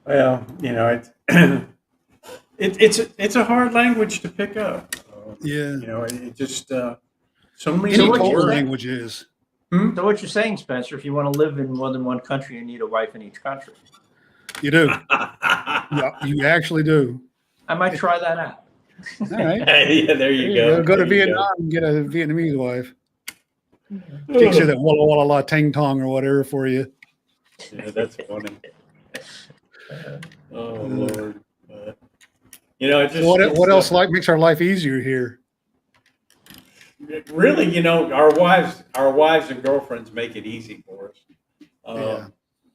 Speaker 1: Well, you know, it's a hard language to pick up.
Speaker 3: Yeah.
Speaker 1: You know, it just so many
Speaker 3: Any
Speaker 1: words.
Speaker 3: language is.
Speaker 2: So what you're saying, Spencer, if you want to live in more than one country, you need a wife in each country.
Speaker 3: You do. Yeah, you actually do.
Speaker 2: I might try that out.
Speaker 3: All right.
Speaker 1: Yeah, there you go.
Speaker 3: Go to
Speaker 1: There you
Speaker 3: Vietnam and get a Vietnamese wife. Fix you that Walla Walla La Ting Tong or whatever for you.
Speaker 1: Yeah, that's funny. Oh Lord. It just
Speaker 3: What else makes our life easier here?
Speaker 1: really, our wives and girlfriends make it easy for us.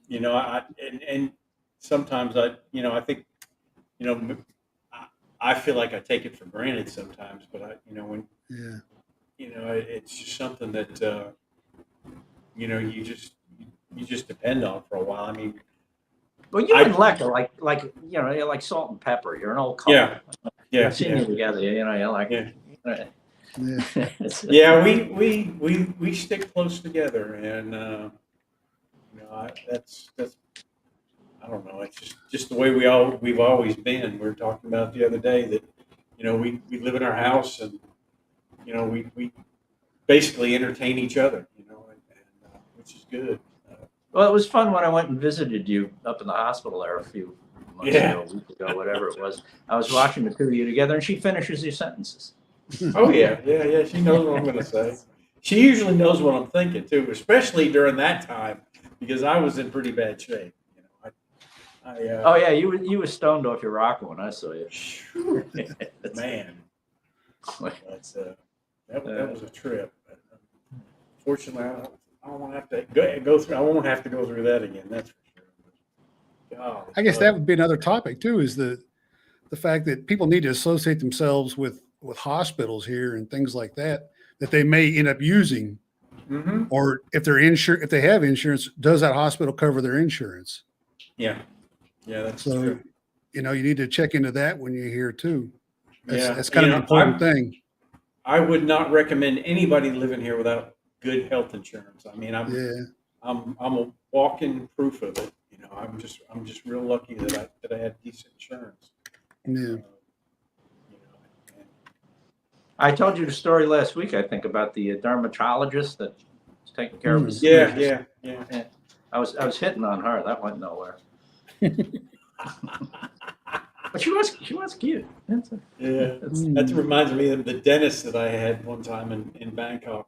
Speaker 1: And sometimes I think, I feel like I take it for granted sometimes, but it's just something that, you just depend on for a while. I mean,
Speaker 2: Well, you and Leck are you're like salt and pepper. You're an old couple.
Speaker 1: Yeah.
Speaker 2: I've seen you together. You're like.
Speaker 1: Yeah.
Speaker 3: Yeah.
Speaker 1: We stick close together, and that's I don't know. It's just the way we've always been. We were talking about the other day that we live in our house, and we basically entertain each other, and which is good.
Speaker 2: Well, it was fun when I went and visited you up in the hospital there a few months ago, a week ago, whatever it was. I was watching the two of you together, and she finishes your sentences.
Speaker 1: Oh yeah. She knows what I'm going to say. She usually knows what I'm thinking too, especially during that time, because I was in pretty bad shape.
Speaker 2: Oh yeah, you were stoned off your rocker when I saw you.
Speaker 1: Man, that was a trip. Fortunately, I don't want to have to go through. I won't have to go through that again. That's for sure. God,
Speaker 3: I guess that would be another topic too, is the fact that people need to associate themselves with hospitals here and things like that they may end up using, or if they're if they have insurance, does that hospital cover their insurance?
Speaker 1: Yeah, that's true.
Speaker 3: You need to check into that when you're here too. That's kind of an important thing.
Speaker 1: I would not recommend anybody living here without good health insurance. I mean, I'm a walking proof of it. I'm just real lucky that I had decent insurance.
Speaker 3: Yeah.
Speaker 2: I told you the story last week, I think, about the dermatologist that's taking care of his.
Speaker 1: Yeah.
Speaker 2: I was hitting on her. That went nowhere. But she was cute.
Speaker 1: That reminds me of the dentist that I had one time in Bangkok.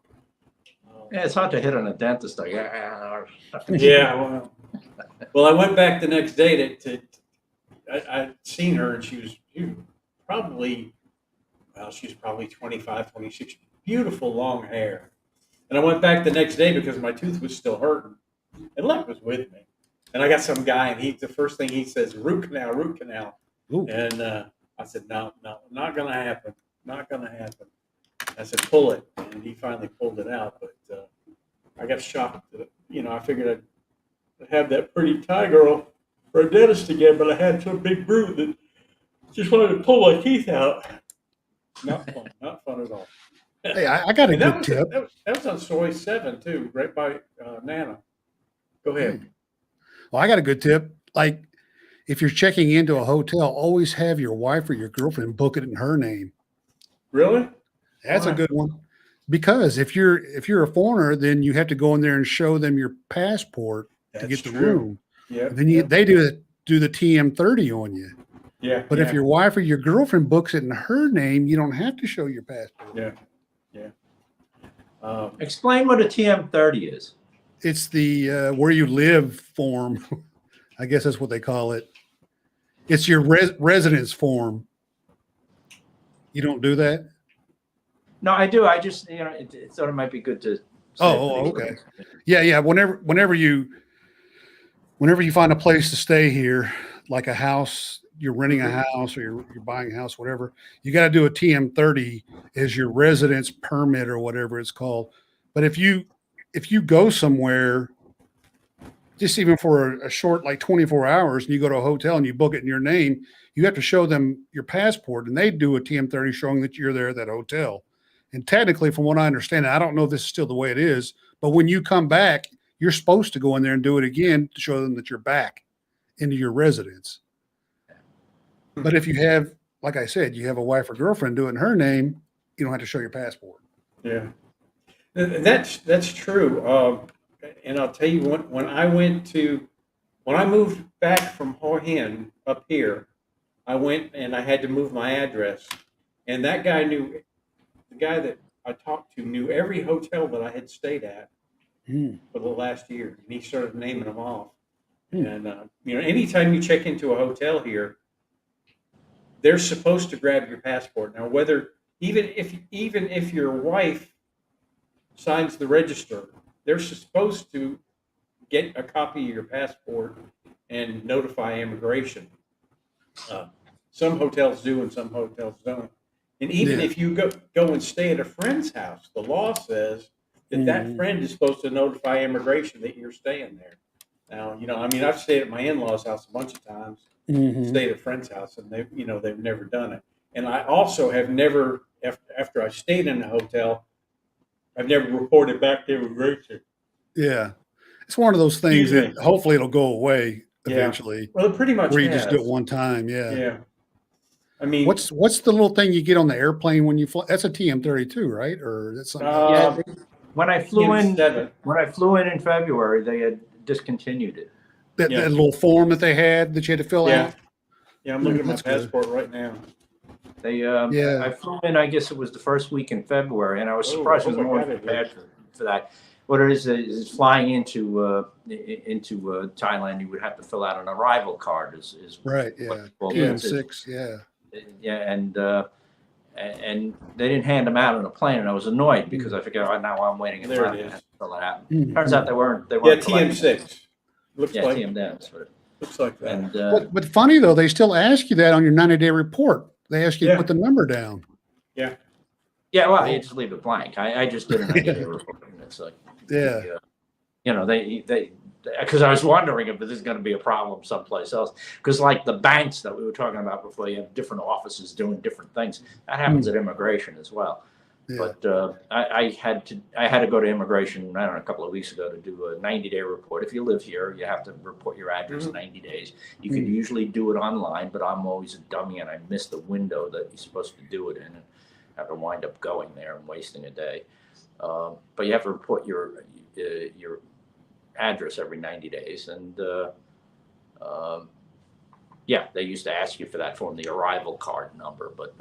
Speaker 2: Yeah, it's hard to hit on a dentist.
Speaker 1: Well, I went back the next day I'd seen her, and she was probably 25, 26, beautiful long hair. And I went back the next day because my tooth was still hurting, and Leck was with me. And I got some guy, and the first thing he says, root canal. Ooh. And I said, no, not going to happen. Not going to happen. I said, pull it. And he finally pulled it out. But I got shocked. I figured I'd have that pretty Thai girl for a dentist again, but I had some big brute that just wanted to pull my teeth out. Not fun at all.
Speaker 3: Hey, I got a good tip.
Speaker 1: That was on Soi 7 too, right by Nana. Go ahead.
Speaker 3: Well, I got a good tip. Like, if you're checking into a hotel, always have your wife or your girlfriend book it in her name.
Speaker 1: Really?
Speaker 3: That's a good one. Because if you're a foreigner, then you have to go in there and show them your passport to get the room.
Speaker 1: Yeah.
Speaker 3: Then they do the TM30 on you.
Speaker 1: Yeah.
Speaker 3: But if your wife or your girlfriend books it in her name, you don't have to show your passport.
Speaker 1: Yeah.
Speaker 2: Explain what a TM30 is.
Speaker 3: It's the where you live form. I guess that's what they call it. It's your residence form. You don't do that?
Speaker 2: No, I do. I just, it thought it might be good to.
Speaker 3: Okay. Yeah. Whenever you find a place to stay here, like a house, you're renting a house or you're buying a house, whatever, you got to do a TM30 as your residence permit or whatever it's called. But if you go somewhere, just even for a short, like 24 hours, and you go to a hotel and you book it in your name, you have to show them your passport, and they do a TM30 showing that you're there at that hotel. And technically, from what I understand, I don't know if this is still the way it is, but when you come back, you're supposed to go in there and do it again to show them that you're back into your residence. But if you have, like I said, you have a wife or girlfriend do it in her name, you don't have to show your passport.
Speaker 1: Yeah, that's true. And I'll tell you, when I moved back from beforehand up here, I went and I had to move my address. And that guy knew, the guy that I talked to knew every hotel that I had stayed at for the last year. And he started naming them off. And, anytime you check into a hotel here, they're supposed to grab your passport. Now, even if your wife signs the register, they're supposed to get a copy of your passport and notify immigration. Some hotels do and some hotels don't. And even if you go and stay at a friend's house, the law says that friend is supposed to notify immigration that you're staying there. Now, I've stayed at my in-laws' house a bunch of times, stayed at a friend's house, and they've never done it. And I also have never, after I stayed in a hotel, I've never reported back to immigration.
Speaker 3: Yeah. It's one of those things that hopefully it'll go away eventually.
Speaker 1: Well, it pretty much
Speaker 3: where you
Speaker 1: has.
Speaker 3: just do it one time. Yeah.
Speaker 1: Yeah. I mean,
Speaker 3: what's the little thing you get on the airplane when you fly? That's a TM-32, right? Or that's something else?
Speaker 2: When I flew in
Speaker 1: TM7.
Speaker 2: in February, they had discontinued it.
Speaker 3: That little form that they had that you had to fill out.
Speaker 1: Yeah, I'm looking at my passport right now.
Speaker 2: I flew in, I guess it was the first week in February, and I was surprised with more prepared for that. What it is flying into Thailand, you would have to fill out an arrival card. Is
Speaker 3: right? Yeah, TM6. Yeah.
Speaker 2: Yeah, and they didn't hand them out on a plane, and I was annoyed because I figured, now I'm waiting in line to fill it out. Turns out they weren't.
Speaker 1: Yeah, TM6. Looks like
Speaker 2: TM6.
Speaker 1: Looks like that.
Speaker 2: And,
Speaker 3: but funny though, they still ask you that on your 90-day report. They ask you to put the number down.
Speaker 1: Yeah.
Speaker 2: Yeah, well, you just leave it blank. I just did a 90-day report, and it's like, they because I was wondering if this is going to be a problem someplace else. Because like the banks that we were talking about before, you have different offices doing different things. That happens at immigration as well. Yeah. But I had to go to immigration, I don't know, a couple of weeks ago to do a 90-day report. If you live here, you have to report your address 90 days. You can usually do it online, but I'm always a dummy and I miss the window that you're supposed to do it in, and have to wind up going there and wasting a day. But you have to report your address every 90 days. And they used to ask you for that form, the arrival card number. But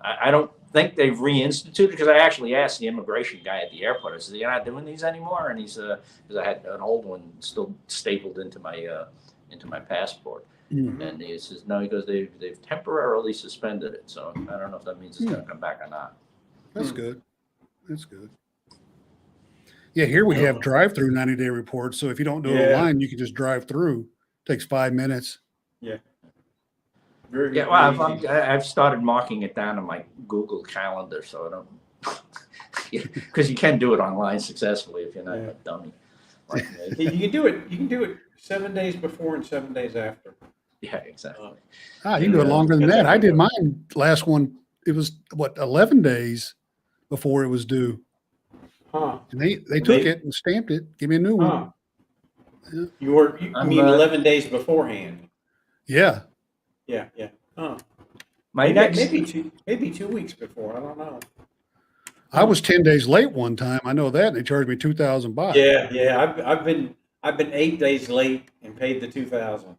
Speaker 2: I don't think they've reinstituted, because I actually asked the immigration guy at the airport. I said, "You're not doing these anymore?" And he's because I had an old one still stapled into my passport. And he says, "No," he goes, they've temporarily suspended it. So I don't know if that means it's going to come back or not.
Speaker 3: That's good. That's good. Yeah, here we have drive-through 90-day reports. So if you don't do it online, you can just drive through. Takes 5 minutes.
Speaker 1: Yeah.
Speaker 2: I've started marking it down on my Google Calendar, so I don't, because you can do it online successfully if you're not a dummy. Like
Speaker 1: you can do it. You can do it 7 days before and 7 days after.
Speaker 2: Yeah, exactly.
Speaker 3: You can do it longer than that. I did mine last one. It was 11 days before it was due.
Speaker 1: Huh.
Speaker 3: And they took it and stamped it. Give me a new one.
Speaker 1: Yeah. You mean 11 days beforehand?
Speaker 3: Yeah.
Speaker 1: Yeah. Huh.
Speaker 2: Maybe
Speaker 1: 2 weeks before. I don't know.
Speaker 3: I was 10 days late one time. I know that. And they charged me $2,000.
Speaker 1: Yeah. I've been 8 days late and paid the $2,000.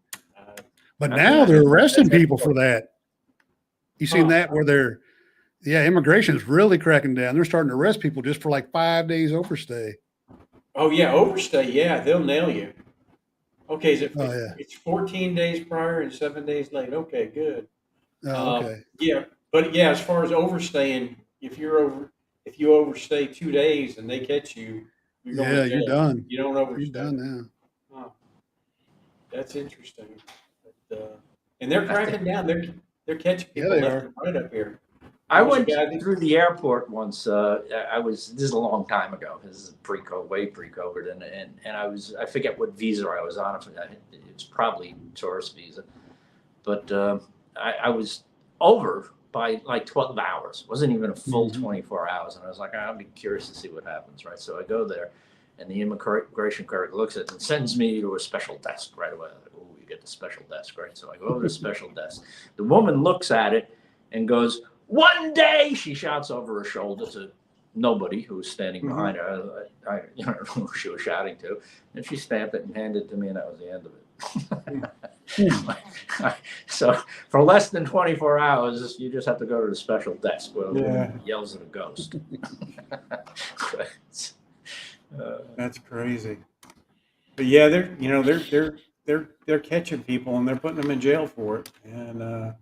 Speaker 3: But now they're arresting people for that. You seen that where immigration is really cracking down. They're starting to arrest people just for like 5 days overstay.
Speaker 1: Oh yeah, overstay. Yeah, they'll nail you. Okay, it's 14 days prior and 7 days late. Okay, good.
Speaker 3: Okay.
Speaker 1: But as far as overstaying, if you overstay 2 days and they catch you, you're done. You don't overstay.
Speaker 3: You're done now.
Speaker 1: Huh. That's interesting. And they're cracking down. They're catching people left and right up here.
Speaker 2: I went through the airport once. This is a long time ago. This is way pre-COVID, and I forget what visa I was on. It's probably tourist visa, but I was over by like 12 hours. It wasn't even a full 24 hours, and I was like, I'll be curious to see what happens, right? So I go there, and the immigration clerk looks at it and sends me to a special desk right away. I'm like, oh, you get the special desk, right? So I go over to the special desk. The woman looks at it and goes, "1 day," she shouts over her shoulder to nobody who was standing behind her. I don't know who she was shouting to. And she stamped it and handed it to me, and that was the end of it. So for less than 24 hours, you just have to go to the special desk where a
Speaker 1: Yeah.
Speaker 2: woman yells at a ghost.
Speaker 1: That's crazy. But yeah, they're catching people and they're putting them in jail for it. And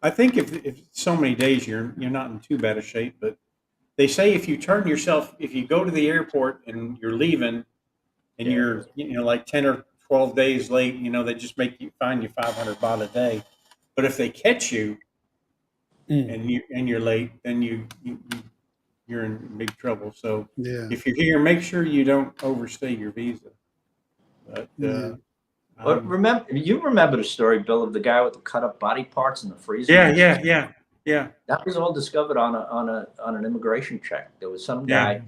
Speaker 1: I think if so many days you're not in too bad a shape, but they say if you go to the airport and you're leaving and
Speaker 2: Yeah.
Speaker 1: you're like 10 or 12 days late, they just fine you 500 baht a day. But if they catch you and you're late, then you're in big trouble. So
Speaker 3: Yeah.
Speaker 1: if you're here, make sure you don't overstay your visa. But
Speaker 2: But you remember the story, Bill, of the guy with the cut up body parts in the freezer?
Speaker 1: yeah.
Speaker 2: That was all discovered on an immigration check. There was some guy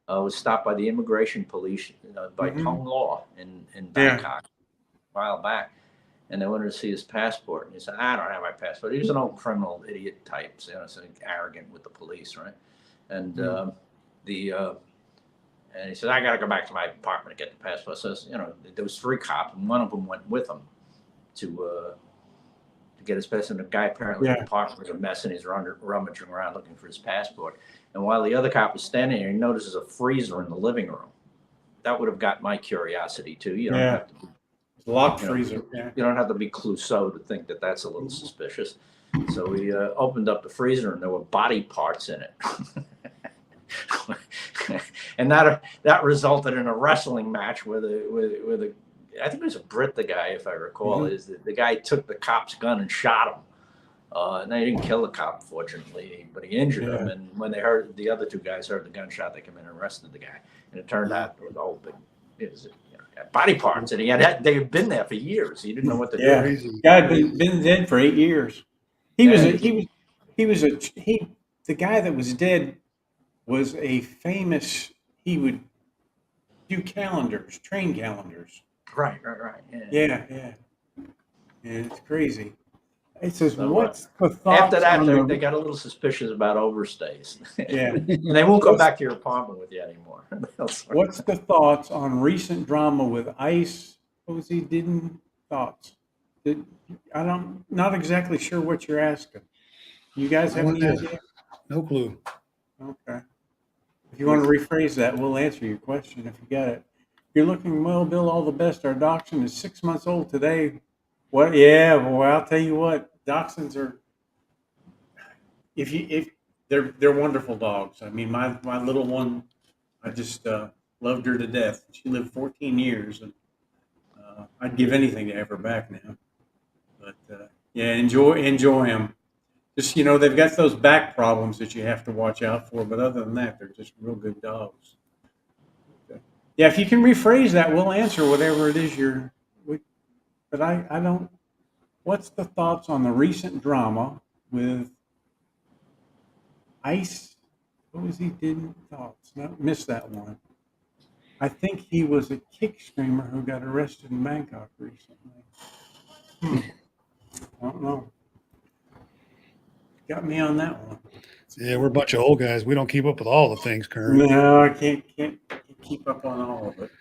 Speaker 2: was stopped by the immigration police by Tong Law in Bangkok a while back, and they wanted to see his passport. And he said, "I don't have my passport." He was an old criminal idiot type, so arrogant with the police, right? And and he said, "I got to go back to my apartment to get the passport." So there was 3 cops, and one of them went with him to get his passport. And the guy apparently the apartment was a mess, and he's rummaging around looking for his passport. And while the other cop was standing there, he notices a freezer in the living room. That would have got my curiosity too. You don't have to be,
Speaker 1: locked freezer.
Speaker 2: You don't have to be Clouseau to think that that's a little suspicious. So we opened up the freezer, and there were body parts in it. And that resulted in a wrestling match with a I think it was a Brit, the guy, if I recall. Is the guy took the cop's gun and shot him. And they didn't kill the cop, fortunately, but he injured him. And when the other 2 guys heard the gunshot, they came in and arrested the guy. And it turned out it was a whole big body parts, and they had been there for years. He didn't know what to do.
Speaker 1: Guy had been dead for 8 years. The guy that was dead was a famous. He would do train calendars.
Speaker 2: Right.
Speaker 1: Yeah. It's crazy. It says, what's the
Speaker 2: thought? After that, they got a little suspicious about overstays. And they won't go back to your apartment with you anymore.
Speaker 1: What's the thoughts on recent drama with ICE? Thoughts? Not exactly sure what you're asking. You guys have any idea?
Speaker 3: No clue.
Speaker 1: Okay. If you want to rephrase that, we'll answer your question if you got it. You're looking well, Bill. All the best. Our dachshund is 6 months old today. What? Yeah, boy. I'll tell you what. Dachshunds are. If they're wonderful dogs. I mean, my little one, I just loved her to death. She lived 14 years, and I'd give anything to have her back now. But enjoy him. Just they've got those back problems that you have to watch out for, but other than that, they're just real good dogs. Yeah, if you can rephrase that, we'll answer whatever it is but I don't. What's the thoughts on the recent drama with ICE? What was he did? Thoughts? No, missed that one. I think he was a kick streamer who got arrested in Bangkok recently. I don't know. Got me on that one.
Speaker 3: Yeah, we're a bunch of old guys. We don't keep up with all the things current.
Speaker 1: No, I can't keep up on all of it.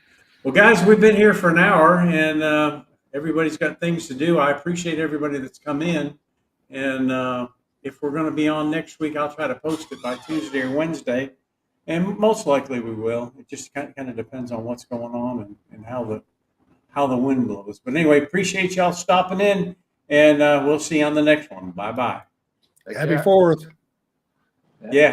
Speaker 1: Well, guys, we've been here for an hour, and everybody's got things to do. I appreciate everybody that's come in, and if we're going to be on next week, I'll try to post it by Tuesday or Wednesday, and most likely we will. It just kind of depends on what's going on and how the wind blows. But anyway, appreciate y'all stopping in, and we'll see you on the next one. Bye-bye.
Speaker 3: Happy 4th.
Speaker 1: Yeah.